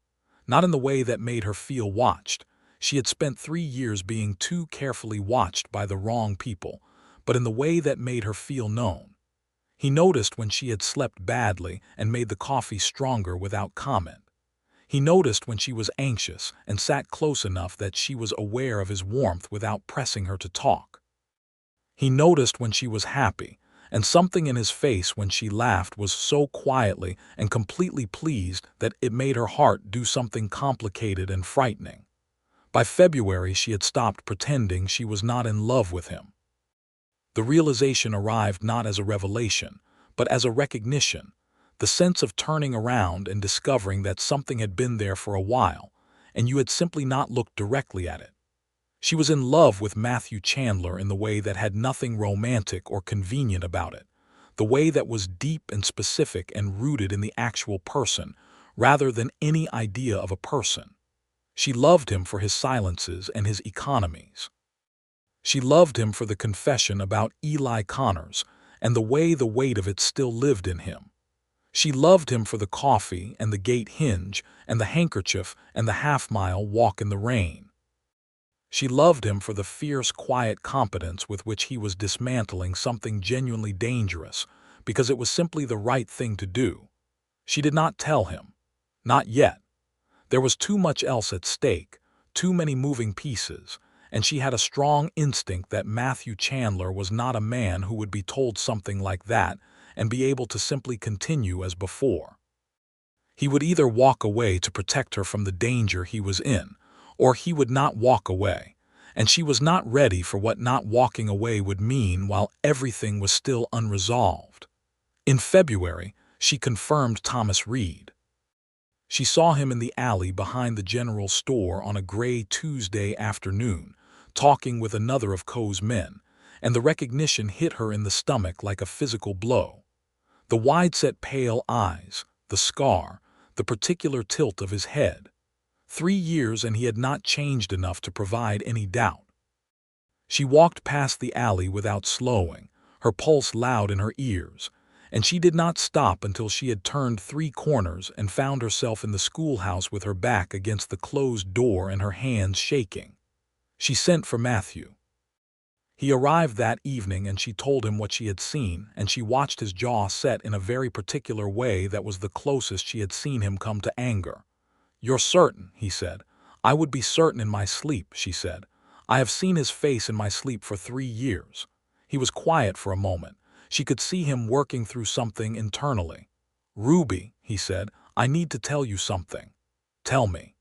not in the way that made her feel watched. She had spent 3 years being too carefully watched by the wrong people, but in the way that made her feel known. He noticed when she had slept badly and made the coffee stronger without comment. He noticed when she was anxious and sat close enough that she was aware of his warmth without pressing her to talk. He noticed when she was happy, and something in his face when she laughed was so quietly and completely pleased that it made her heart do something complicated and frightening. By February, she had stopped pretending she was not in love with him. The realization arrived not as a revelation, but as a recognition, the sense of turning around and discovering that something had been there for a while, and you had simply not looked directly at it. She was in love with Matthew Chandler in the way that had nothing romantic or convenient about it, the way that was deep and specific and rooted in the actual person, rather than any idea of a person. She loved him for his silences and his economies. She loved him for the confession about Eli Connors and the way the weight of it still lived in him. She loved him for the coffee and the gate hinge and the handkerchief and the half-mile walk in the rain. She loved him for the fierce, quiet competence with which he was dismantling something genuinely dangerous, because it was simply the right thing to do. She did not tell him. Not yet. There was too much else at stake, too many moving pieces, and she had a strong instinct that Matthew Chandler was not a man who would be told something like that and be able to simply continue as before. He would either walk away to protect her from the danger he was in, or he would not walk away, and she was not ready for what not walking away would mean while everything was still unresolved. In February, she confirmed Thomas Reed. She saw him in the alley behind the general store on a gray Tuesday afternoon, talking with another of Coe's men, and the recognition hit her in the stomach like a physical blow. The wide-set pale eyes, the scar, the particular tilt of his head. 3 years and he had not changed enough to provide any doubt. She walked past the alley without slowing, her pulse loud in her ears, and she did not stop until she had turned 3 corners and found herself in the schoolhouse with her back against the closed door and her hands shaking. She sent for Matthew. He arrived that evening and she told him what she had seen, and she watched his jaw set in a very particular way that was the closest she had seen him come to anger. "You're certain," he said. "I would be certain in my sleep," she said. "I have seen his face in my sleep for 3 years." He was quiet for a moment. She could see him working through something internally. "Ruby," he said, "I need to tell you something." "Tell me."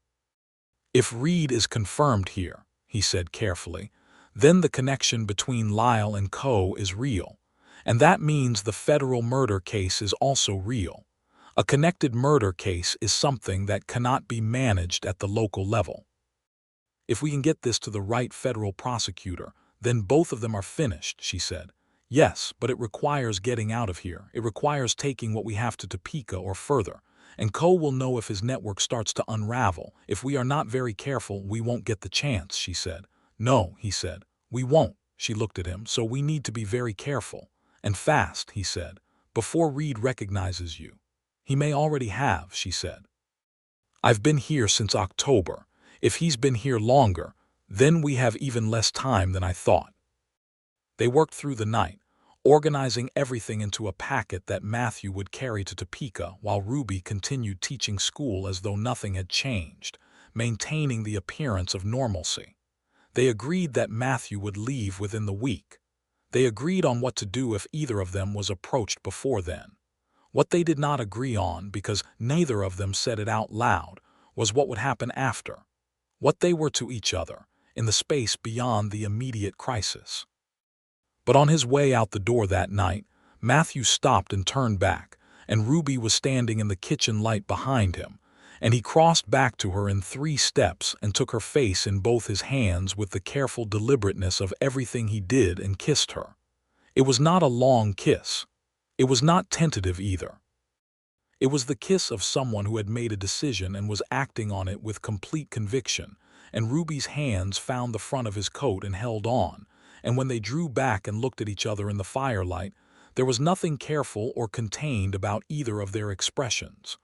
"If Reed is confirmed here," he said carefully, "then the connection between Lyle and Coe is real, and that means the federal murder case is also real. A connected murder case is something that cannot be managed at the local level. If we can get this to the right federal prosecutor, then both of them are finished," she said. "Yes, but it requires getting out of here. It requires taking what we have to Topeka or further, and Coe will know if his network starts to unravel. If we are not very careful, we won't get the chance," she said. "No," he said, "we won't." She looked at him. "So we need to be very careful. And fast," he said, "before Reed recognizes you." "He may already have," she said. "I've been here since October. If he's been here longer, then we have even less time than I thought." They worked through the night, organizing everything into a packet that Matthew would carry to Topeka while Ruby continued teaching school as though nothing had changed, maintaining the appearance of normalcy. They agreed that Matthew would leave within the week. They agreed on what to do if either of them was approached before then. What they did not agree on, because neither of them said it out loud, was what would happen after, what they were to each other, in the space beyond the immediate crisis. But on his way out the door that night, Matthew stopped and turned back, and Ruby was standing in the kitchen light behind him, and he crossed back to her in 3 steps and took her face in both his hands with the careful deliberateness of everything he did and kissed her. It was not a long kiss. It was not tentative either. It was the kiss of someone who had made a decision and was acting on it with complete conviction, and Ruby's hands found the front of his coat and held on, and when they drew back and looked at each other in the firelight, there was nothing careful or contained about either of their expressions.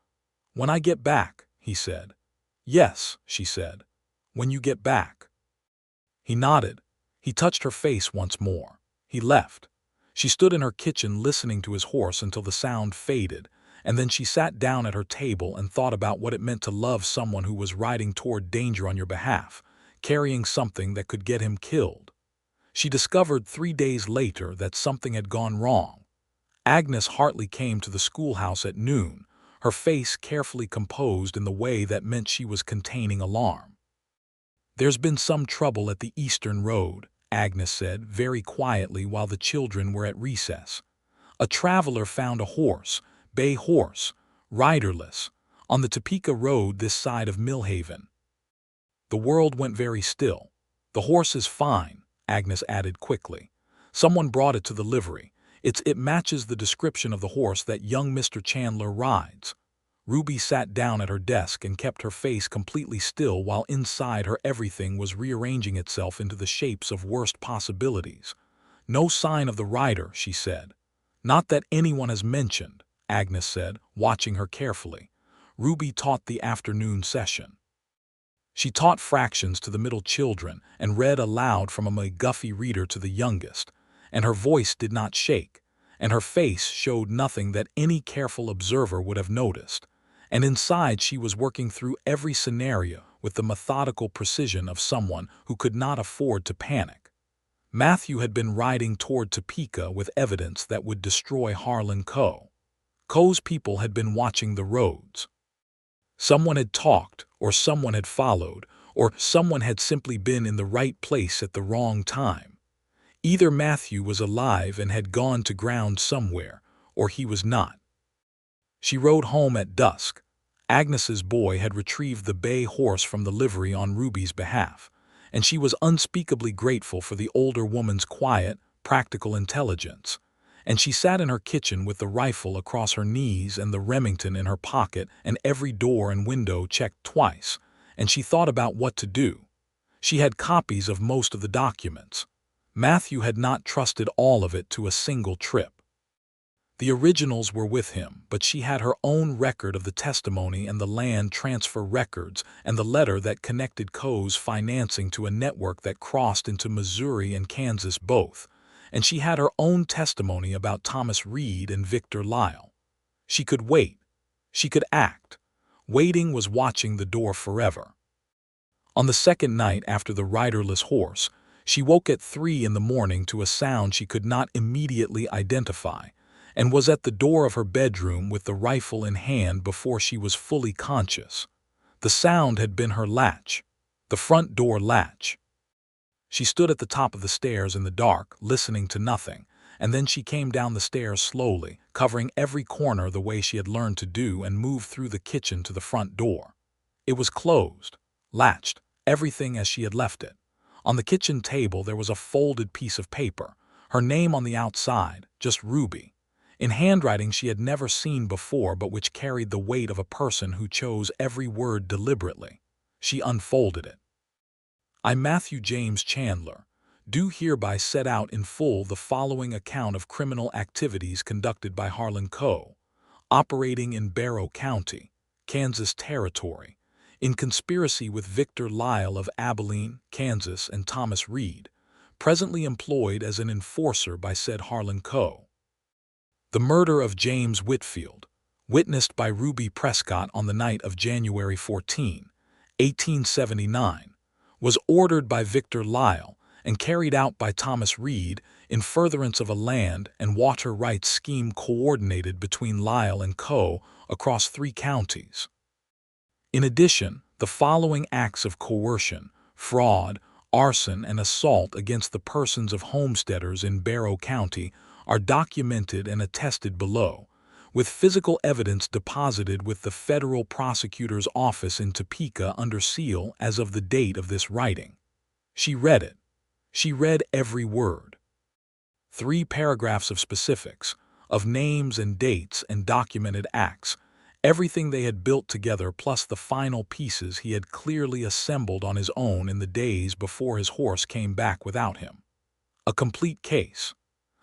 "When I get back," he said. "Yes," she said. "When you get back." He nodded. He touched her face once more. He left. She stood in her kitchen listening to his horse until the sound faded, and then she sat down at her table and thought about what it meant to love someone who was riding toward danger on your behalf, carrying something that could get him killed. She discovered 3 days later that something had gone wrong. Agnes Hartley came to the schoolhouse at noon, her face carefully composed in the way that meant she was containing alarm. "There's been some trouble at the Eastern Road," Agnes said very quietly while the children were at recess. "A traveler found a horse, bay horse, riderless, on the Topeka Road this side of Millhaven." The world went very still. "The horse is fine," Agnes added quickly. "Someone brought it to the livery. It matches the description of the horse that young Mr. Chandler rides." Ruby sat down at her desk and kept her face completely still while inside her everything was rearranging itself into the shapes of worst possibilities. "No sign of the rider," she said. "Not that anyone has mentioned," Agnes said, watching her carefully. Ruby taught the afternoon session. She taught fractions to the middle children and read aloud from a McGuffey reader to the youngest, and her voice did not shake, and her face showed nothing that any careful observer would have noticed, and inside she was working through every scenario with the methodical precision of someone who could not afford to panic. Matthew had been riding toward Topeka with evidence that would destroy Harlan Coe. Coe's people had been watching the roads. Someone had talked, or someone had followed, or someone had simply been in the right place at the wrong time. Either Matthew was alive and had gone to ground somewhere, or he was not. She rode home at dusk. Agnes's boy had retrieved the bay horse from the livery on Ruby's behalf, and she was unspeakably grateful for the older woman's quiet, practical intelligence. And she sat in her kitchen with the rifle across her knees and the Remington in her pocket and every door and window checked twice, and she thought about what to do. She had copies of most of the documents. Matthew had not trusted all of it to a single trip. The originals were with him, but she had her own record of the testimony and the land transfer records and the letter that connected Coe's financing to a network that crossed into Missouri and Kansas both, and she had her own testimony about Thomas Reed and Victor Lyle. She could wait. She could act. Waiting was watching the door forever. On the second night after the riderless horse, she woke at 3 in the morning to a sound she could not immediately identify, and was at the door of her bedroom with the rifle in hand before she was fully conscious. The sound had been her latch, the front door latch. She stood at the top of the stairs in the dark, listening to nothing, and then she came down the stairs slowly, covering every corner the way she had learned to do, and moved through the kitchen to the front door. It was closed, latched, everything as she had left it. On the kitchen table there was a folded piece of paper, her name on the outside, just Ruby, in handwriting she had never seen before but which carried the weight of a person who chose every word deliberately. She unfolded it. "I, Matthew James Chandler, do hereby set out in full the following account of criminal activities conducted by Harlan Coe, operating in Barrow County, Kansas Territory, in conspiracy with Victor Lyle of Abilene, Kansas, and Thomas Reed, presently employed as an enforcer by said Harlan Coe. The murder of James Whitfield, witnessed by Ruby Prescott on the night of January 14, 1879, was ordered by Victor Lyle and carried out by Thomas Reed in furtherance of a land and water rights scheme coordinated between Lyle and Coe across 3 counties. In addition, the following acts of coercion, fraud, arson, and assault against the persons of homesteaders in Barrow County are documented and attested below, with physical evidence deposited with the federal prosecutor's office in Topeka under seal as of the date of this writing. She read it. She read every word. 3 paragraphs of specifics, of names and dates and documented acts, everything they had built together plus the final pieces he had clearly assembled on his own in the days before his horse came back without him. A complete case.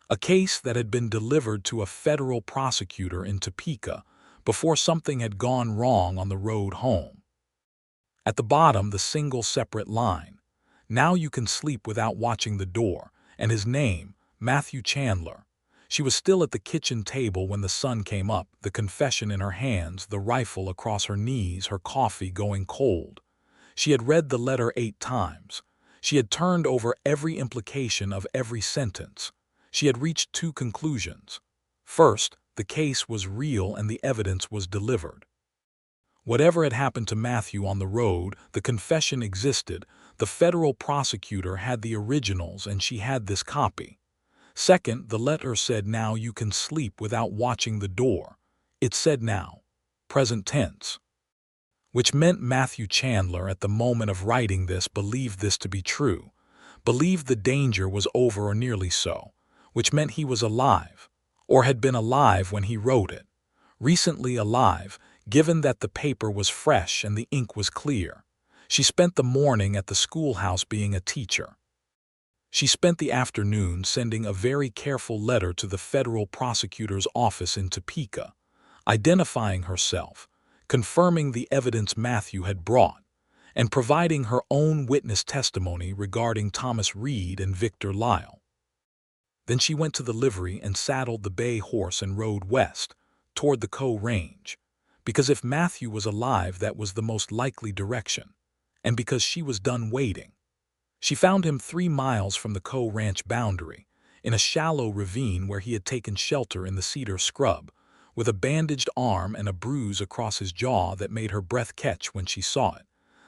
A case that had been delivered to a federal prosecutor in Topeka before something had gone wrong on the road home. At the bottom, the single separate line, "Now you can sleep without watching the door," and his name, Matthew Chandler. She was still at the kitchen table when the sun came up, the confession in her hands, the rifle across her knees, her coffee going cold. She had read the letter 8 times. She had turned over every implication of every sentence. She had reached 2 conclusions. First, the case was real and the evidence was delivered. Whatever had happened to Matthew on the road, the confession existed. The federal prosecutor had the originals and she had this copy. Second, the letter said, "Now you can sleep without watching the door." It said now, present tense, which meant Matthew Chandler at the moment of writing this believed this to be true, believed the danger was over or nearly so, which meant he was alive, or had been alive when he wrote it, recently alive, given that the paper was fresh and the ink was clear. She spent the morning at the schoolhouse being a teacher. She spent the afternoon sending a very careful letter to the federal prosecutor's office in Topeka, identifying herself, confirming the evidence Matthew had brought, and providing her own witness testimony regarding Thomas Reed and Victor Lyle. Then she went to the livery and saddled the bay horse and rode west, toward the Coe Range, because if Matthew was alive that was the most likely direction, and because she was done waiting. She found him 3 miles from the Coe Ranch boundary, in a shallow ravine where he had taken shelter in the cedar scrub, with a bandaged arm and a bruise across his jaw that made her breath catch when she saw it,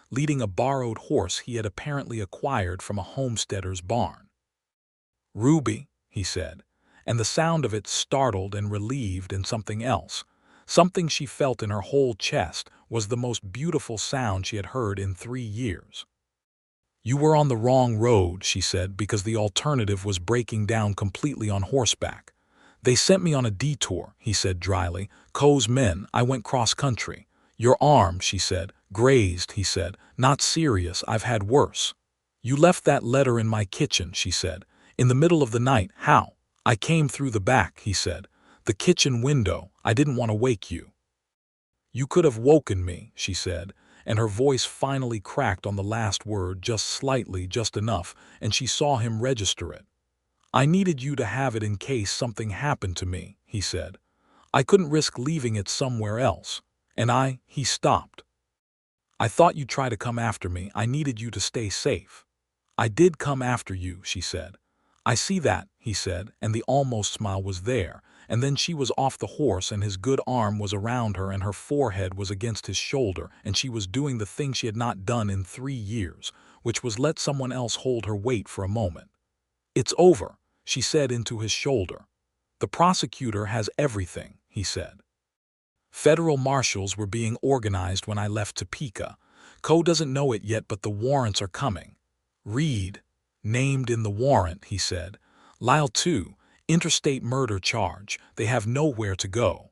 leading a borrowed horse he had apparently acquired from a homesteader's barn. "Ruby," he said, and the sound of it startled and relieved and something else, something she felt in her whole chest, was the most beautiful sound she had heard in 3 years. "You were on the wrong road," she said, "because the alternative was breaking down completely on horseback. They sent me on a detour," he said dryly. "Coe's men, I went cross-country." "Your arm," she said. "Grazed," he said. "Not serious, I've had worse." "You left that letter in my kitchen," she said. "In the middle of the night." "How?" "I came through the back," he said. "The kitchen window. I didn't want to wake you." "You could have woken me," she said, and her voice finally cracked on the last word just slightly, just enough, and she saw him register it. "I needed you to have it in case something happened to me," he said. "I couldn't risk leaving it somewhere else. And he stopped. "I thought you'd try to come after me. I needed you to stay safe." "I did come after you," she said. "I see that," he said, and the almost smile was there, and then she was off the horse and his good arm was around her and her forehead was against his shoulder, and she was doing the thing she had not done in 3 years, which was let someone else hold her weight for a moment. "It's over," she said into his shoulder. "The prosecutor has everything," he said. "Federal marshals were being organized when I left Topeka. Coe doesn't know it yet, but the warrants are coming. Reed, named in the warrant," he said. "Lyle too, interstate murder charge. They have nowhere to go."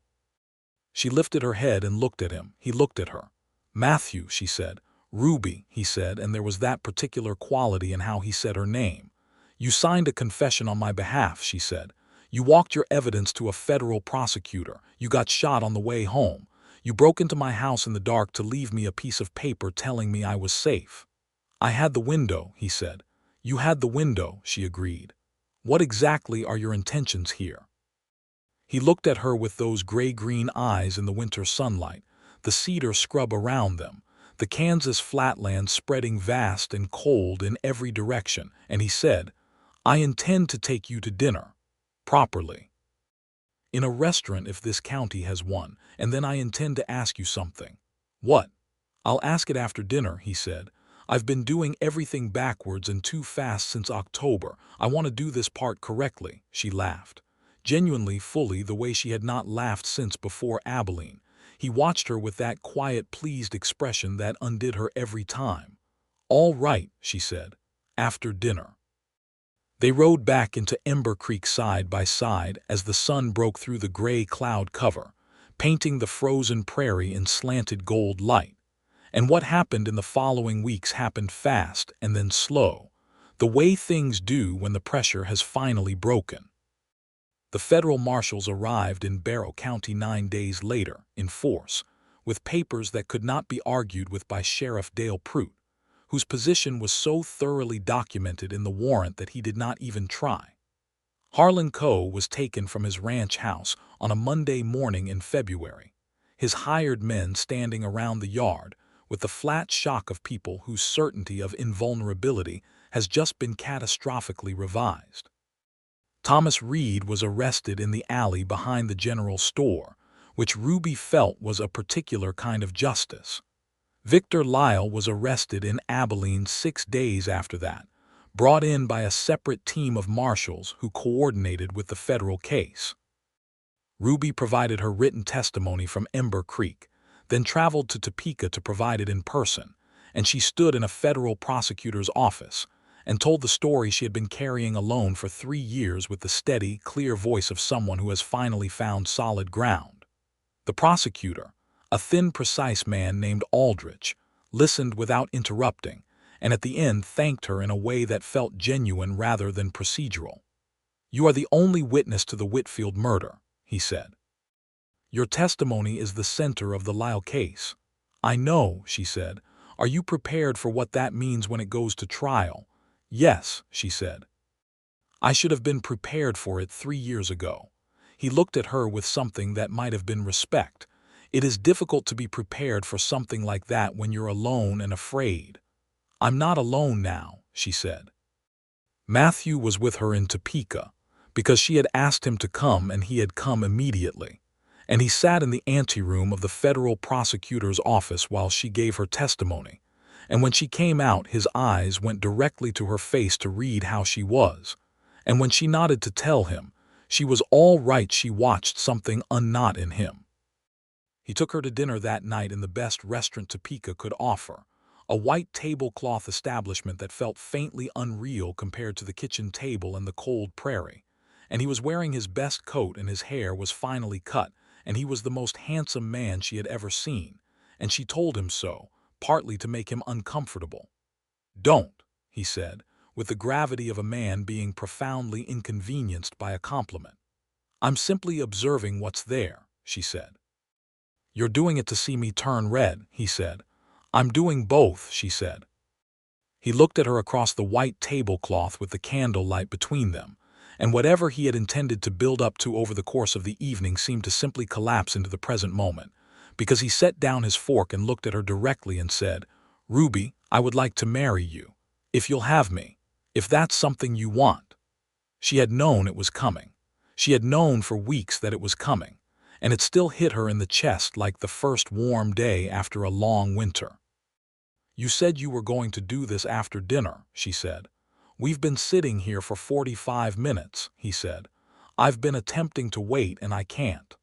She lifted her head and looked at him. He looked at her. "Matthew," she said. "Ruby," he said, and there was that particular quality in how he said her name. "You signed a confession on my behalf," she said. "You walked your evidence to a federal prosecutor. You got shot on the way home. You broke into my house in the dark to leave me a piece of paper telling me I was safe." "I had the window," he said. "You had the window," she agreed. "What exactly are your intentions here?" He looked at her with those gray-green eyes in the winter sunlight, the cedar scrub around them, the Kansas flatlands spreading vast and cold in every direction, and he said, "I intend to take you to dinner. Properly. In a restaurant if this county has one, and then I intend to ask you something." "What?" "I'll ask it after dinner," he said. "I've been doing everything backwards and too fast since October. I want to do this part correctly," she laughed. genuinely fully the way she had not laughed since before Abilene. He watched her with that quiet, pleased expression that undid her every time. "All right," she said, "after dinner." They rode back into Ember Creek side by side as the sun broke through the gray cloud cover, painting the frozen prairie in slanted gold light. And what happened in the following weeks happened fast and then slow, the way things do when the pressure has finally broken. The federal marshals arrived in Barrow County 9 days later, in force, with papers that could not be argued with by Sheriff Dale Prout, whose position was so thoroughly documented in the warrant that he did not even try. Harlan Coe was taken from his ranch house on a Monday morning in February, his hired men standing around the yard with the flat shock of people whose certainty of invulnerability has just been catastrophically revised. Thomas Reed was arrested in the alley behind the general store, which Ruby felt was a particular kind of justice. Victor Lyle was arrested in Abilene 6 days after that, brought in by a separate team of marshals who coordinated with the federal case. Ruby provided her written testimony from Ember Creek, then traveled to Topeka to provide it in person, and she stood in a federal prosecutor's office and told the story she had been carrying alone for 3 years with the steady, clear voice of someone who has finally found solid ground. The prosecutor, a thin, precise man named Aldrich, listened without interrupting, and at the end thanked her in a way that felt genuine rather than procedural. "You are the only witness to the Whitfield murder," he said. "Your testimony is the center of the Lyle case." "I know," she said. "Are you prepared for what that means when it goes to trial?" "Yes," she said. "I should have been prepared for it 3 years ago." He looked at her with something that might have been respect. "It is difficult to be prepared for something like that when you're alone and afraid." "I'm not alone now," she said. Matthew was with her in Topeka, because she had asked him to come and he had come immediately. And he sat in the anteroom of the federal prosecutor's office while she gave her testimony. And when she came out, his eyes went directly to her face to read how she was. And when she nodded to tell him she was all right, she watched something unknot in him. He took her to dinner that night in the best restaurant Topeka could offer, a white tablecloth establishment that felt faintly unreal compared to the kitchen table and the cold prairie. And he was wearing his best coat and his hair was finally cut, and he was the most handsome man she had ever seen, and she told him so, partly to make him uncomfortable. "Don't," he said, with the gravity of a man being profoundly inconvenienced by a compliment. "I'm simply observing what's there," she said. "You're doing it to see me turn red," he said. "I'm doing both," she said. He looked at her across the white tablecloth with the candlelight between them, and whatever he had intended to build up to over the course of the evening seemed to simply collapse into the present moment, because he set down his fork and looked at her directly and said, "Ruby, I would like to marry you, if you'll have me, if that's something you want." She had known it was coming. She had known for weeks that it was coming, and it still hit her in the chest like the first warm day after a long winter. "You said you were going to do this after dinner," she said. "We've been sitting here for 45 minutes, he said. "I've been attempting to wait and I can't."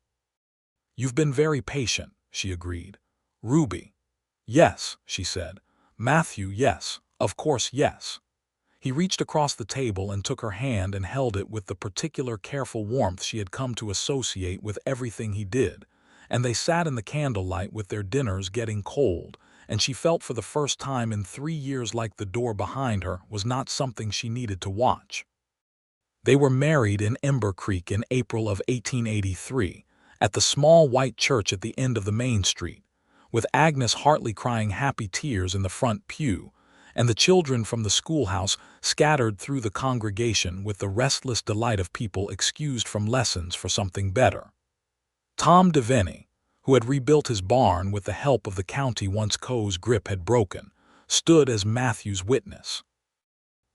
"You've been very patient," she agreed. "Ruby." "Yes," she said. "Matthew, yes, of course, yes." He reached across the table and took her hand and held it with the particular careful warmth she had come to associate with everything he did, and they sat in the candlelight with their dinners getting cold, and she felt for the first time in 3 years like the door behind her was not something she needed to watch. They were married in Ember Creek in April of 1883, at the small white church at the end of the main street, with Agnes Hartley crying happy tears in the front pew, and the children from the schoolhouse scattered through the congregation with the restless delight of people excused from lessons for something better. Tom Devaney, who had rebuilt his barn with the help of the county once Coe's grip had broken, stood as Matthew's witness.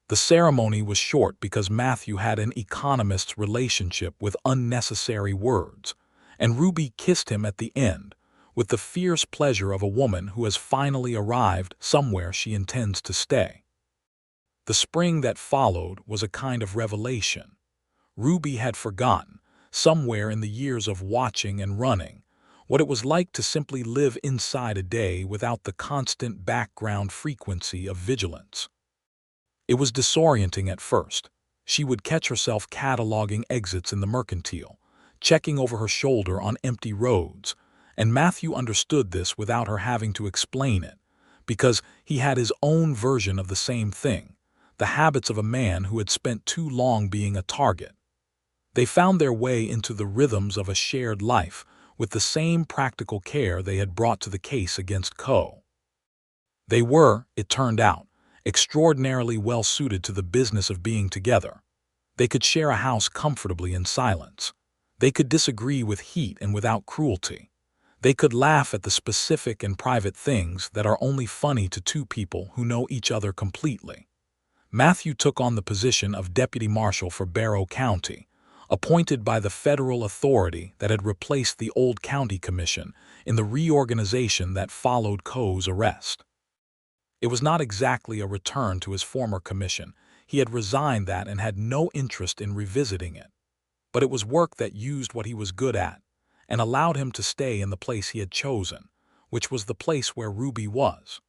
The ceremony was short because Matthew had an economist's relationship with unnecessary words, and Ruby kissed him at the end, with the fierce pleasure of a woman who has finally arrived somewhere she intends to stay. The spring that followed was a kind of revelation. Ruby had forgotten, somewhere in the years of watching and running, what it was like to simply live inside a day without the constant background frequency of vigilance. It was disorienting at first. She would catch herself cataloging exits in the mercantile, checking over her shoulder on empty roads, and Matthew understood this without her having to explain it, because he had his own version of the same thing, the habits of a man who had spent too long being a target. They found their way into the rhythms of a shared life with the same practical care they had brought to the case against Coe. They were, it turned out, extraordinarily well suited to the business of being together. They could share a house comfortably in silence. They could disagree with heat and without cruelty. They could laugh at the specific and private things that are only funny to two people who know each other completely. Matthew took on the position of deputy marshal for Barrow County, appointed by the federal authority that had replaced the old county commission in the reorganization that followed Coe's arrest. It was not exactly a return to his former commission. He had resigned that and had no interest in revisiting it. But it was work that used what he was good at and allowed him to stay in the place he had chosen, which was the place where Ruby was.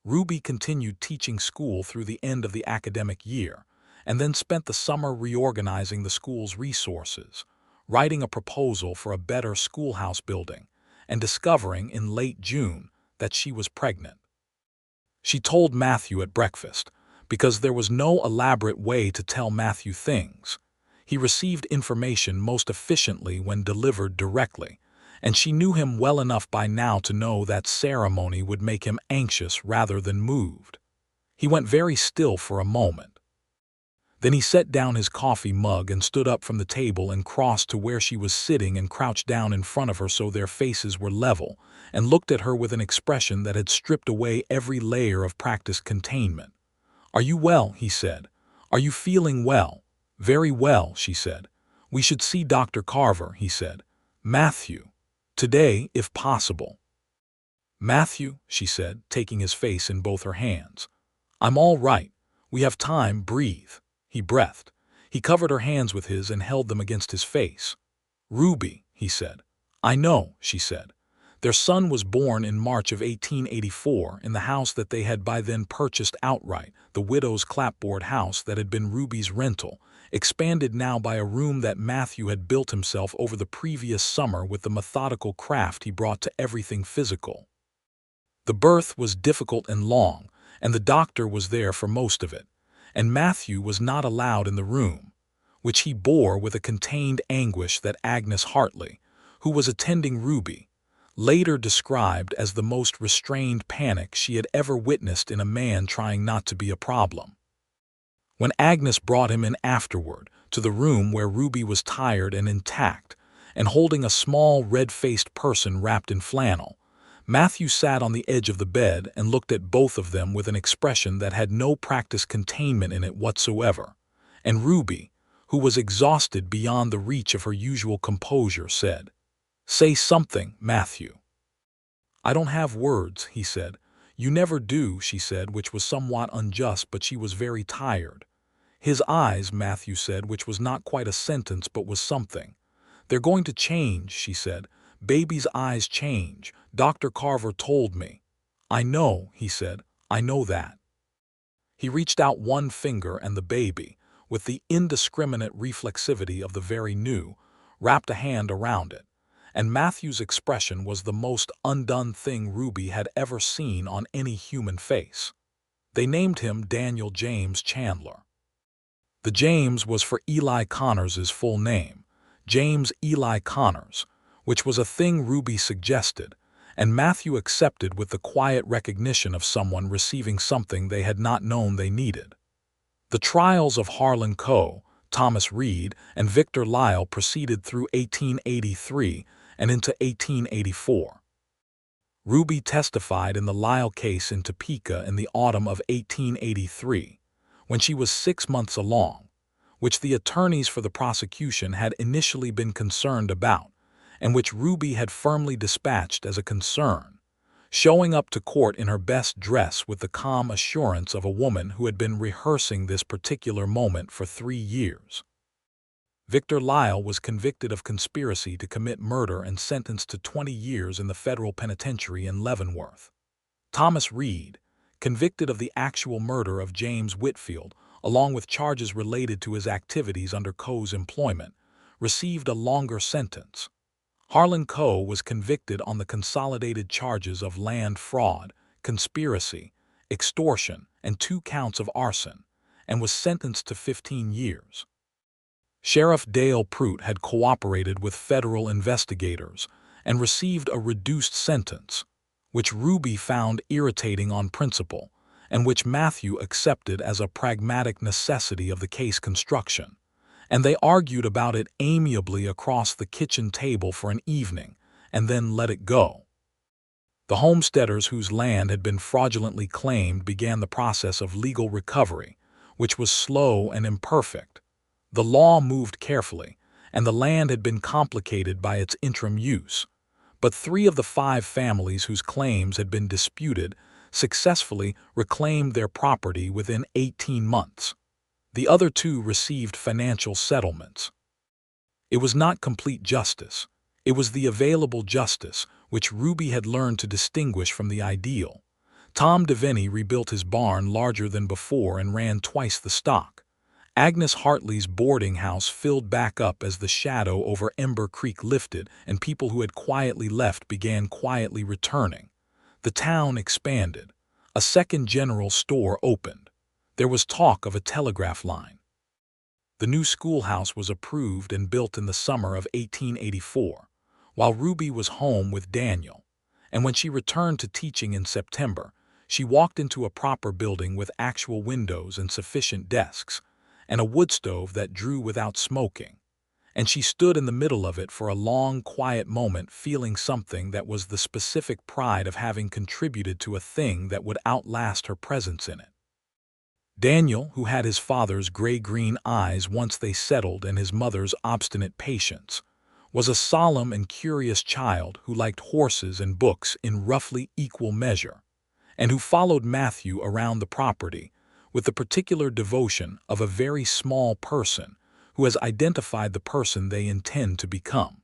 Ruby continued teaching school through the end of the academic year, and then spent the summer reorganizing the school's resources, writing a proposal for a better schoolhouse building, and discovering in late June that she was pregnant. She told Matthew at breakfast, because there was no elaborate way to tell Matthew things. He received information most efficiently when delivered directly, and she knew him well enough by now to know that ceremony would make him anxious rather than moved. He went very still for a moment. Then he set down his coffee mug and stood up from the table and crossed to where she was sitting and crouched down in front of her so their faces were level, and looked at her with an expression that had stripped away every layer of practiced containment. "Are you well?" he said. "Are you feeling well?" "Very well," she said. "We should see Dr. Carver," he said. "Matthew. Today, if possible." "Matthew," she said, taking his face in both her hands. "I'm all right. We have time. Breathe." He breathed. He covered her hands with his and held them against his face. "Ruby," he said. "I know," she said. Their son was born in March of 1884 in the house that they had by then purchased outright, the widow's clapboard house that had been Ruby's rental, expanded now by a room that Matthew had built himself over the previous summer with the methodical craft he brought to everything physical. The birth was difficult and long, and the doctor was there for most of it, and Matthew was not allowed in the room, which he bore with a contained anguish that Agnes Hartley, who was attending Ruby, later described as the most restrained panic she had ever witnessed in a man trying not to be a problem. When Agnes brought him in afterward to the room where Ruby was tired and intact and holding a small red-faced person wrapped in flannel, Matthew sat on the edge of the bed and looked at both of them with an expression that had no practiced containment in it whatsoever, and Ruby, who was exhausted beyond the reach of her usual composure, said, "Say something, Matthew." "I don't have words," he said. "You never do," she said, which was somewhat unjust, but she was very tired. "His eyes," Matthew said, which was not quite a sentence but was something. "They're going to change," she said. "Baby's eyes change. Dr. Carver told me." "I know," he said. "I know that." He reached out one finger and the baby, with the indiscriminate reflexivity of the very new, wrapped a hand around it, and Matthew's expression was the most undone thing Ruby had ever seen on any human face. They named him Daniel James Chandler. The James was for Eli Connors's full name, James Eli Connors, which was a thing Ruby suggested, and Matthew accepted with the quiet recognition of someone receiving something they had not known they needed. The trials of Harlan Coe, Thomas Reed, and Victor Lyle proceeded through 1883 and into 1884. Ruby testified in the Lyle case in Topeka in the autumn of 1883, when she was 6 months along, which the attorneys for the prosecution had initially been concerned about, and which Ruby had firmly dispatched as a concern, showing up to court in her best dress with the calm assurance of a woman who had been rehearsing this particular moment for 3 years. Victor Lyle was convicted of conspiracy to commit murder and sentenced to 20 years in the federal penitentiary in Leavenworth. Thomas Reed, convicted of the actual murder of James Whitfield, along with charges related to his activities under Coe's employment, received a longer sentence. Harlan Coe was convicted on the consolidated charges of land fraud, conspiracy, extortion, and 2 counts of arson, and was sentenced to 15 years. Sheriff Dale Pruitt had cooperated with federal investigators and received a reduced sentence, which Ruby found irritating on principle, and which Matthew accepted as a pragmatic necessity of the case construction, and they argued about it amiably across the kitchen table for an evening, and then let it go. The homesteaders whose land had been fraudulently claimed began the process of legal recovery, which was slow and imperfect. The law moved carefully, and the land had been complicated by its interim use. But 3 of the 5 families whose claims had been disputed successfully reclaimed their property within 18 months. The other 2 received financial settlements. It was not complete justice. It was the available justice, which Ruby had learned to distinguish from the ideal. Tom Devaney rebuilt his barn larger than before and ran twice the stock. Agnes Hartley's boarding house filled back up as the shadow over Ember Creek lifted and people who had quietly left began quietly returning. The town expanded. A second general store opened. There was talk of a telegraph line. The new schoolhouse was approved and built in the summer of 1884, while Ruby was home with Daniel, and when she returned to teaching in September, she walked into a proper building with actual windows and sufficient desks, and a wood stove that drew without smoking, and she stood in the middle of it for a long, quiet moment feeling something that was the specific pride of having contributed to a thing that would outlast her presence in it. Daniel, who had his father's gray-green eyes once they settled and his mother's obstinate patience, was a solemn and curious child who liked horses and books in roughly equal measure, and who followed Matthew around the property with the particular devotion of a very small person who has identified the person they intend to become.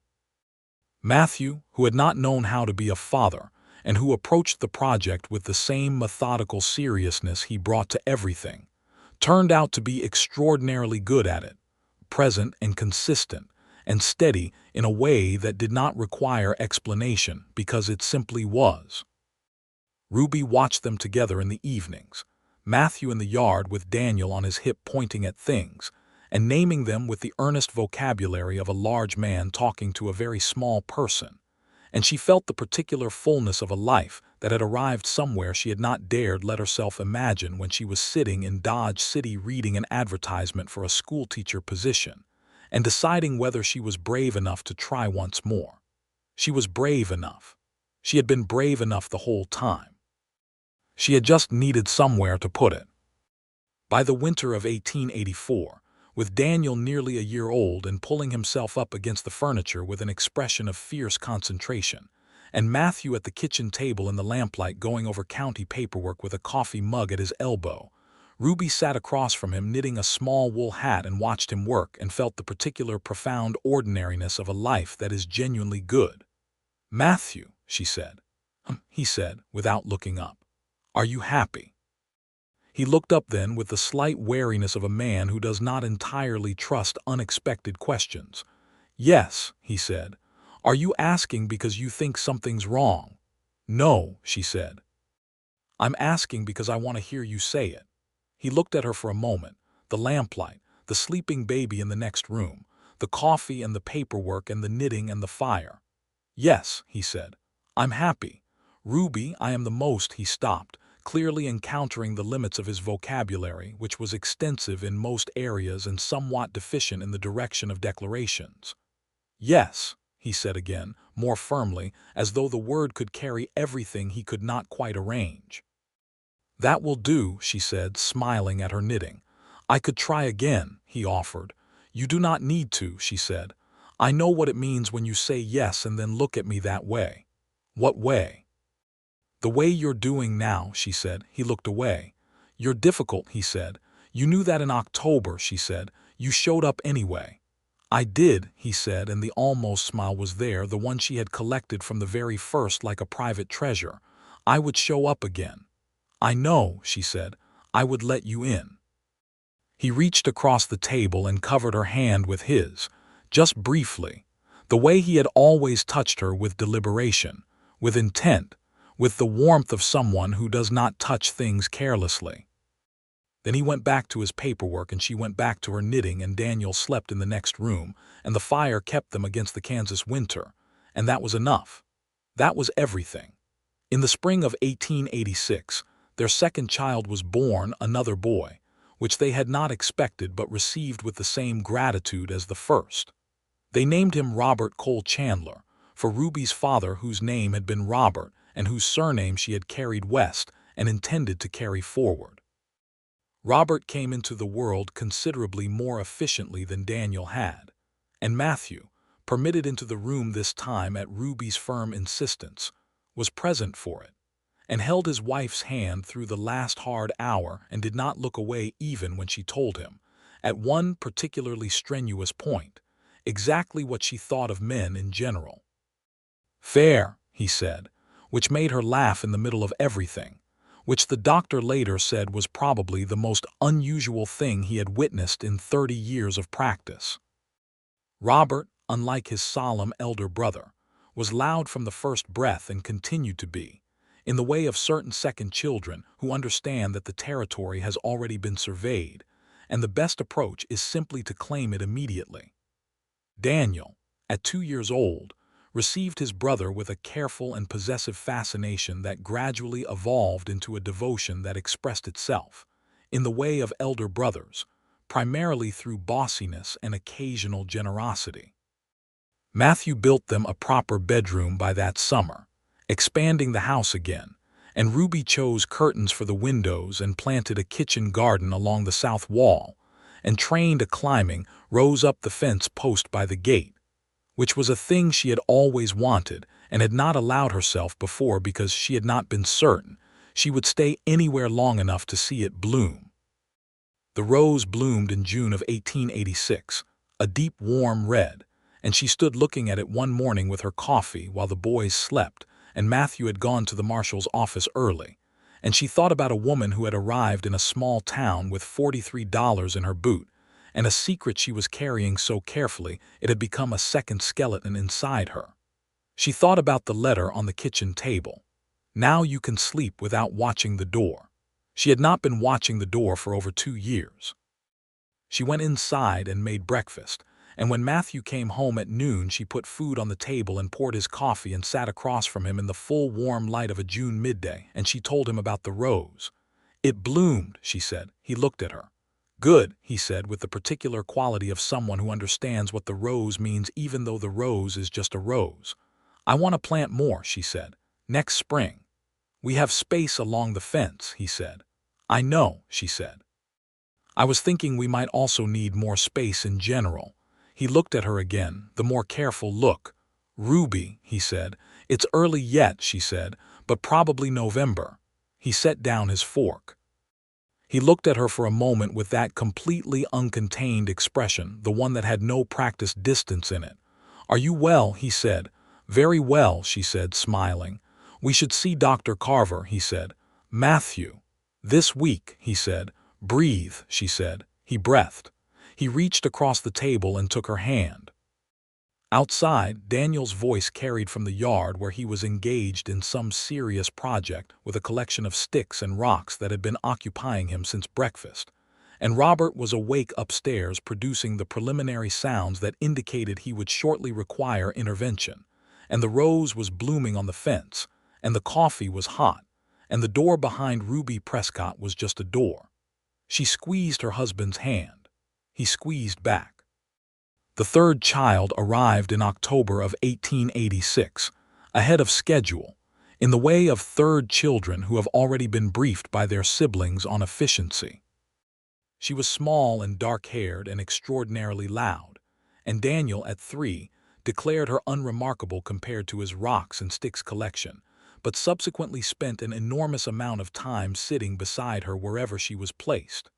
Matthew, who had not known how to be a father, and who approached the project with the same methodical seriousness he brought to everything, turned out to be extraordinarily good at it, present and consistent, and steady in a way that did not require explanation because it simply was. Ruby watched them together in the evenings, Matthew in the yard with Daniel on his hip pointing at things, and naming them with the earnest vocabulary of a large man talking to a very small person, and she felt the particular fullness of a life that had arrived somewhere she had not dared let herself imagine when she was sitting in Dodge City reading an advertisement for a schoolteacher position and deciding whether she was brave enough to try once more. She was brave enough. She had been brave enough the whole time. She had just needed somewhere to put it. By the winter of 1884, with Daniel nearly a year old and pulling himself up against the furniture with an expression of fierce concentration, and Matthew at the kitchen table in the lamplight going over county paperwork with a coffee mug at his elbow, Ruby sat across from him knitting a small wool hat and watched him work and felt the particular profound ordinariness of a life that is genuinely good. "Matthew," she said. He said, without looking up. "Are you happy?" He looked up then with the slight wariness of a man who does not entirely trust unexpected questions. "Yes," he said. "Are you asking because you think something's wrong?" "No," she said. "I'm asking because I want to hear you say it." He looked at her for a moment, the lamplight, the sleeping baby in the next room, the coffee and the paperwork and the knitting and the fire. "Yes," he said. "I'm happy. Ruby, I am the most." He stopped, clearly encountering the limits of his vocabulary, which was extensive in most areas and somewhat deficient in the direction of declarations. "Yes," he said again, more firmly, as though the word could carry everything he could not quite arrange. "That will do," she said, smiling at her knitting. "I could try again," he offered. "You do not need to," she said. "I know what it means when you say yes and then look at me that way." "What way?" "The way you're doing now," she said. He looked away. "You're difficult," he said. "You knew that in October," she said. "You showed up anyway." "I did," he said, and the almost smile was there, the one she had collected from the very first like a private treasure. "I would show up again." "I know," she said. "I would let you in." He reached across the table and covered her hand with his, just briefly, the way he had always touched her, with deliberation, with intent, with the warmth of someone who does not touch things carelessly. Then he went back to his paperwork and she went back to her knitting, and Daniel slept in the next room, and the fire kept them against the Kansas winter, and that was enough. That was everything. In the spring of 1886, their second child was born, another boy, which they had not expected but received with the same gratitude as the first. They named him Robert Cole Chandler, for Ruby's father, whose name had been Robert and whose surname she had carried west and intended to carry forward. Robert came into the world considerably more efficiently than Daniel had, and Matthew, permitted into the room this time at Ruby's firm insistence, was present for it, and held his wife's hand through the last hard hour and did not look away even when she told him, at one particularly strenuous point, exactly what she thought of men in general. "Fair," he said, which made her laugh in the middle of everything, which the doctor later said was probably the most unusual thing he had witnessed in 30 years of practice. Robert, unlike his solemn elder brother, was loud from the first breath and continued to be, in the way of certain second children who understand that the territory has already been surveyed, and the best approach is simply to claim it immediately. Daniel, at 2 years old, received his brother with a careful and possessive fascination that gradually evolved into a devotion that expressed itself, in the way of elder brothers, primarily through bossiness and occasional generosity. Matthew built them a proper bedroom by that summer, expanding the house again, and Ruby chose curtains for the windows and planted a kitchen garden along the south wall, and trained a climbing, rose up the fence post by the gate, which was a thing she had always wanted and had not allowed herself before because she had not been certain she would stay anywhere long enough to see it bloom. The rose bloomed in June of 1886, a deep warm red, and she stood looking at it one morning with her coffee while the boys slept and Matthew had gone to the marshal's office early, and she thought about a woman who had arrived in a small town with $43 in her boot, and a secret she was carrying so carefully it had become a second skeleton inside her. She thought about the letter on the kitchen table. "Now you can sleep without watching the door." She had not been watching the door for over 2 years. She went inside and made breakfast, and when Matthew came home at noon she put food on the table and poured his coffee and sat across from him in the full warm light of a June midday, and she told him about the rose. "It bloomed," she said. He looked at her. "Good," he said, with the particular quality of someone who understands what the rose means even though the rose is just a rose. "I want to plant more," she said. "Next spring." "We have space along the fence," he said. "I know," she said. "I was thinking we might also need more space in general." He looked at her again, the more careful look. "Ruby," he said. "It's early yet," she said, "but probably November." He set down his fork. He looked at her for a moment with that completely uncontained expression, the one that had no practiced distance in it. "Are you well?" he said. "Very well," she said, smiling. "We should see Dr. Carver," he said. "Matthew." "This week," he said. "Breathe," she said. He breathed. He reached across the table and took her hand. Outside, Daniel's voice carried from the yard where he was engaged in some serious project with a collection of sticks and rocks that had been occupying him since breakfast, and Robert was awake upstairs producing the preliminary sounds that indicated he would shortly require intervention, and the rose was blooming on the fence, and the coffee was hot, and the door behind Ruby Prescott was just a door. She squeezed her husband's hand. He squeezed back. The third child arrived in October of 1886, ahead of schedule, in the way of third children who have already been briefed by their siblings on efficiency. She was small and dark-haired and extraordinarily loud, and Daniel, at 3, declared her unremarkable compared to his rocks and sticks collection, but subsequently spent an enormous amount of time sitting beside her wherever she was placed.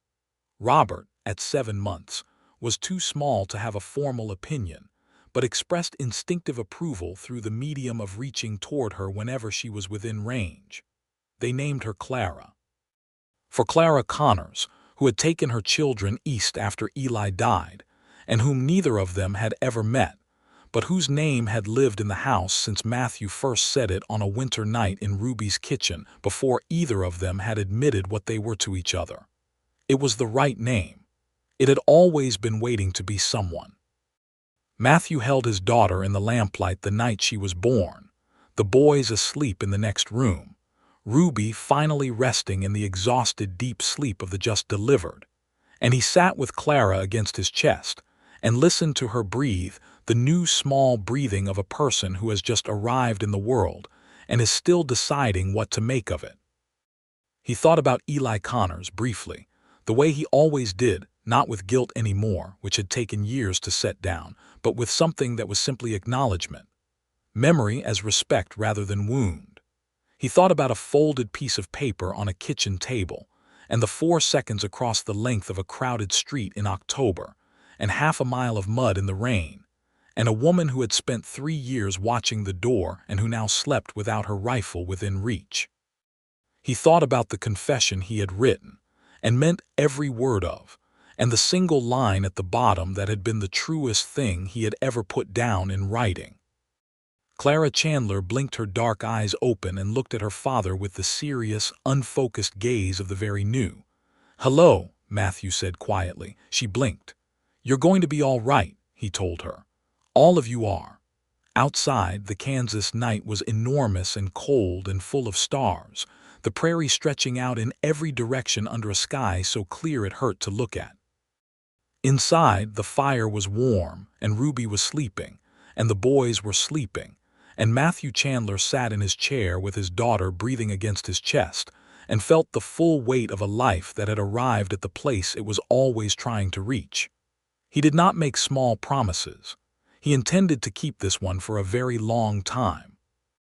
Robert, at 7 months, was too small to have a formal opinion, but expressed instinctive approval through the medium of reaching toward her whenever she was within range. They named her Clara. For Clara Connors, who had taken her children east after Eli died, and whom neither of them had ever met, but whose name had lived in the house since Matthew first said it on a winter night in Ruby's kitchen before either of them had admitted what they were to each other. It was the right name. It had always been waiting to be someone. Matthew held his daughter in the lamplight the night she was born, the boys asleep in the next room, Ruby finally resting in the exhausted deep sleep of the just delivered, and he sat with Clara against his chest and listened to her breathe the new small breathing of a person who has just arrived in the world and is still deciding what to make of it. He thought about Eli Connors briefly, the way he always did, not with guilt anymore, which had taken years to set down, but with something that was simply acknowledgement, memory as respect rather than wound. He thought about a folded piece of paper on a kitchen table, and the 4 seconds across the length of a crowded street in October, and half a mile of mud in the rain, and a woman who had spent 3 years watching the door and who now slept without her rifle within reach. He thought about the confession he had written, and meant every word of, and the single line at the bottom that had been the truest thing he had ever put down in writing. Clara Chandler blinked her dark eyes open and looked at her father with the serious, unfocused gaze of the very new. "Hello," Matthew said quietly. She blinked. "You're going to be all right," he told her. "All of you are." Outside, the Kansas night was enormous and cold and full of stars, the prairie stretching out in every direction under a sky so clear it hurt to look at. Inside, the fire was warm, and Ruby was sleeping, and the boys were sleeping, and Matthew Chandler sat in his chair with his daughter breathing against his chest, and felt the full weight of a life that had arrived at the place it was always trying to reach. He did not make small promises. He intended to keep this one for a very long time.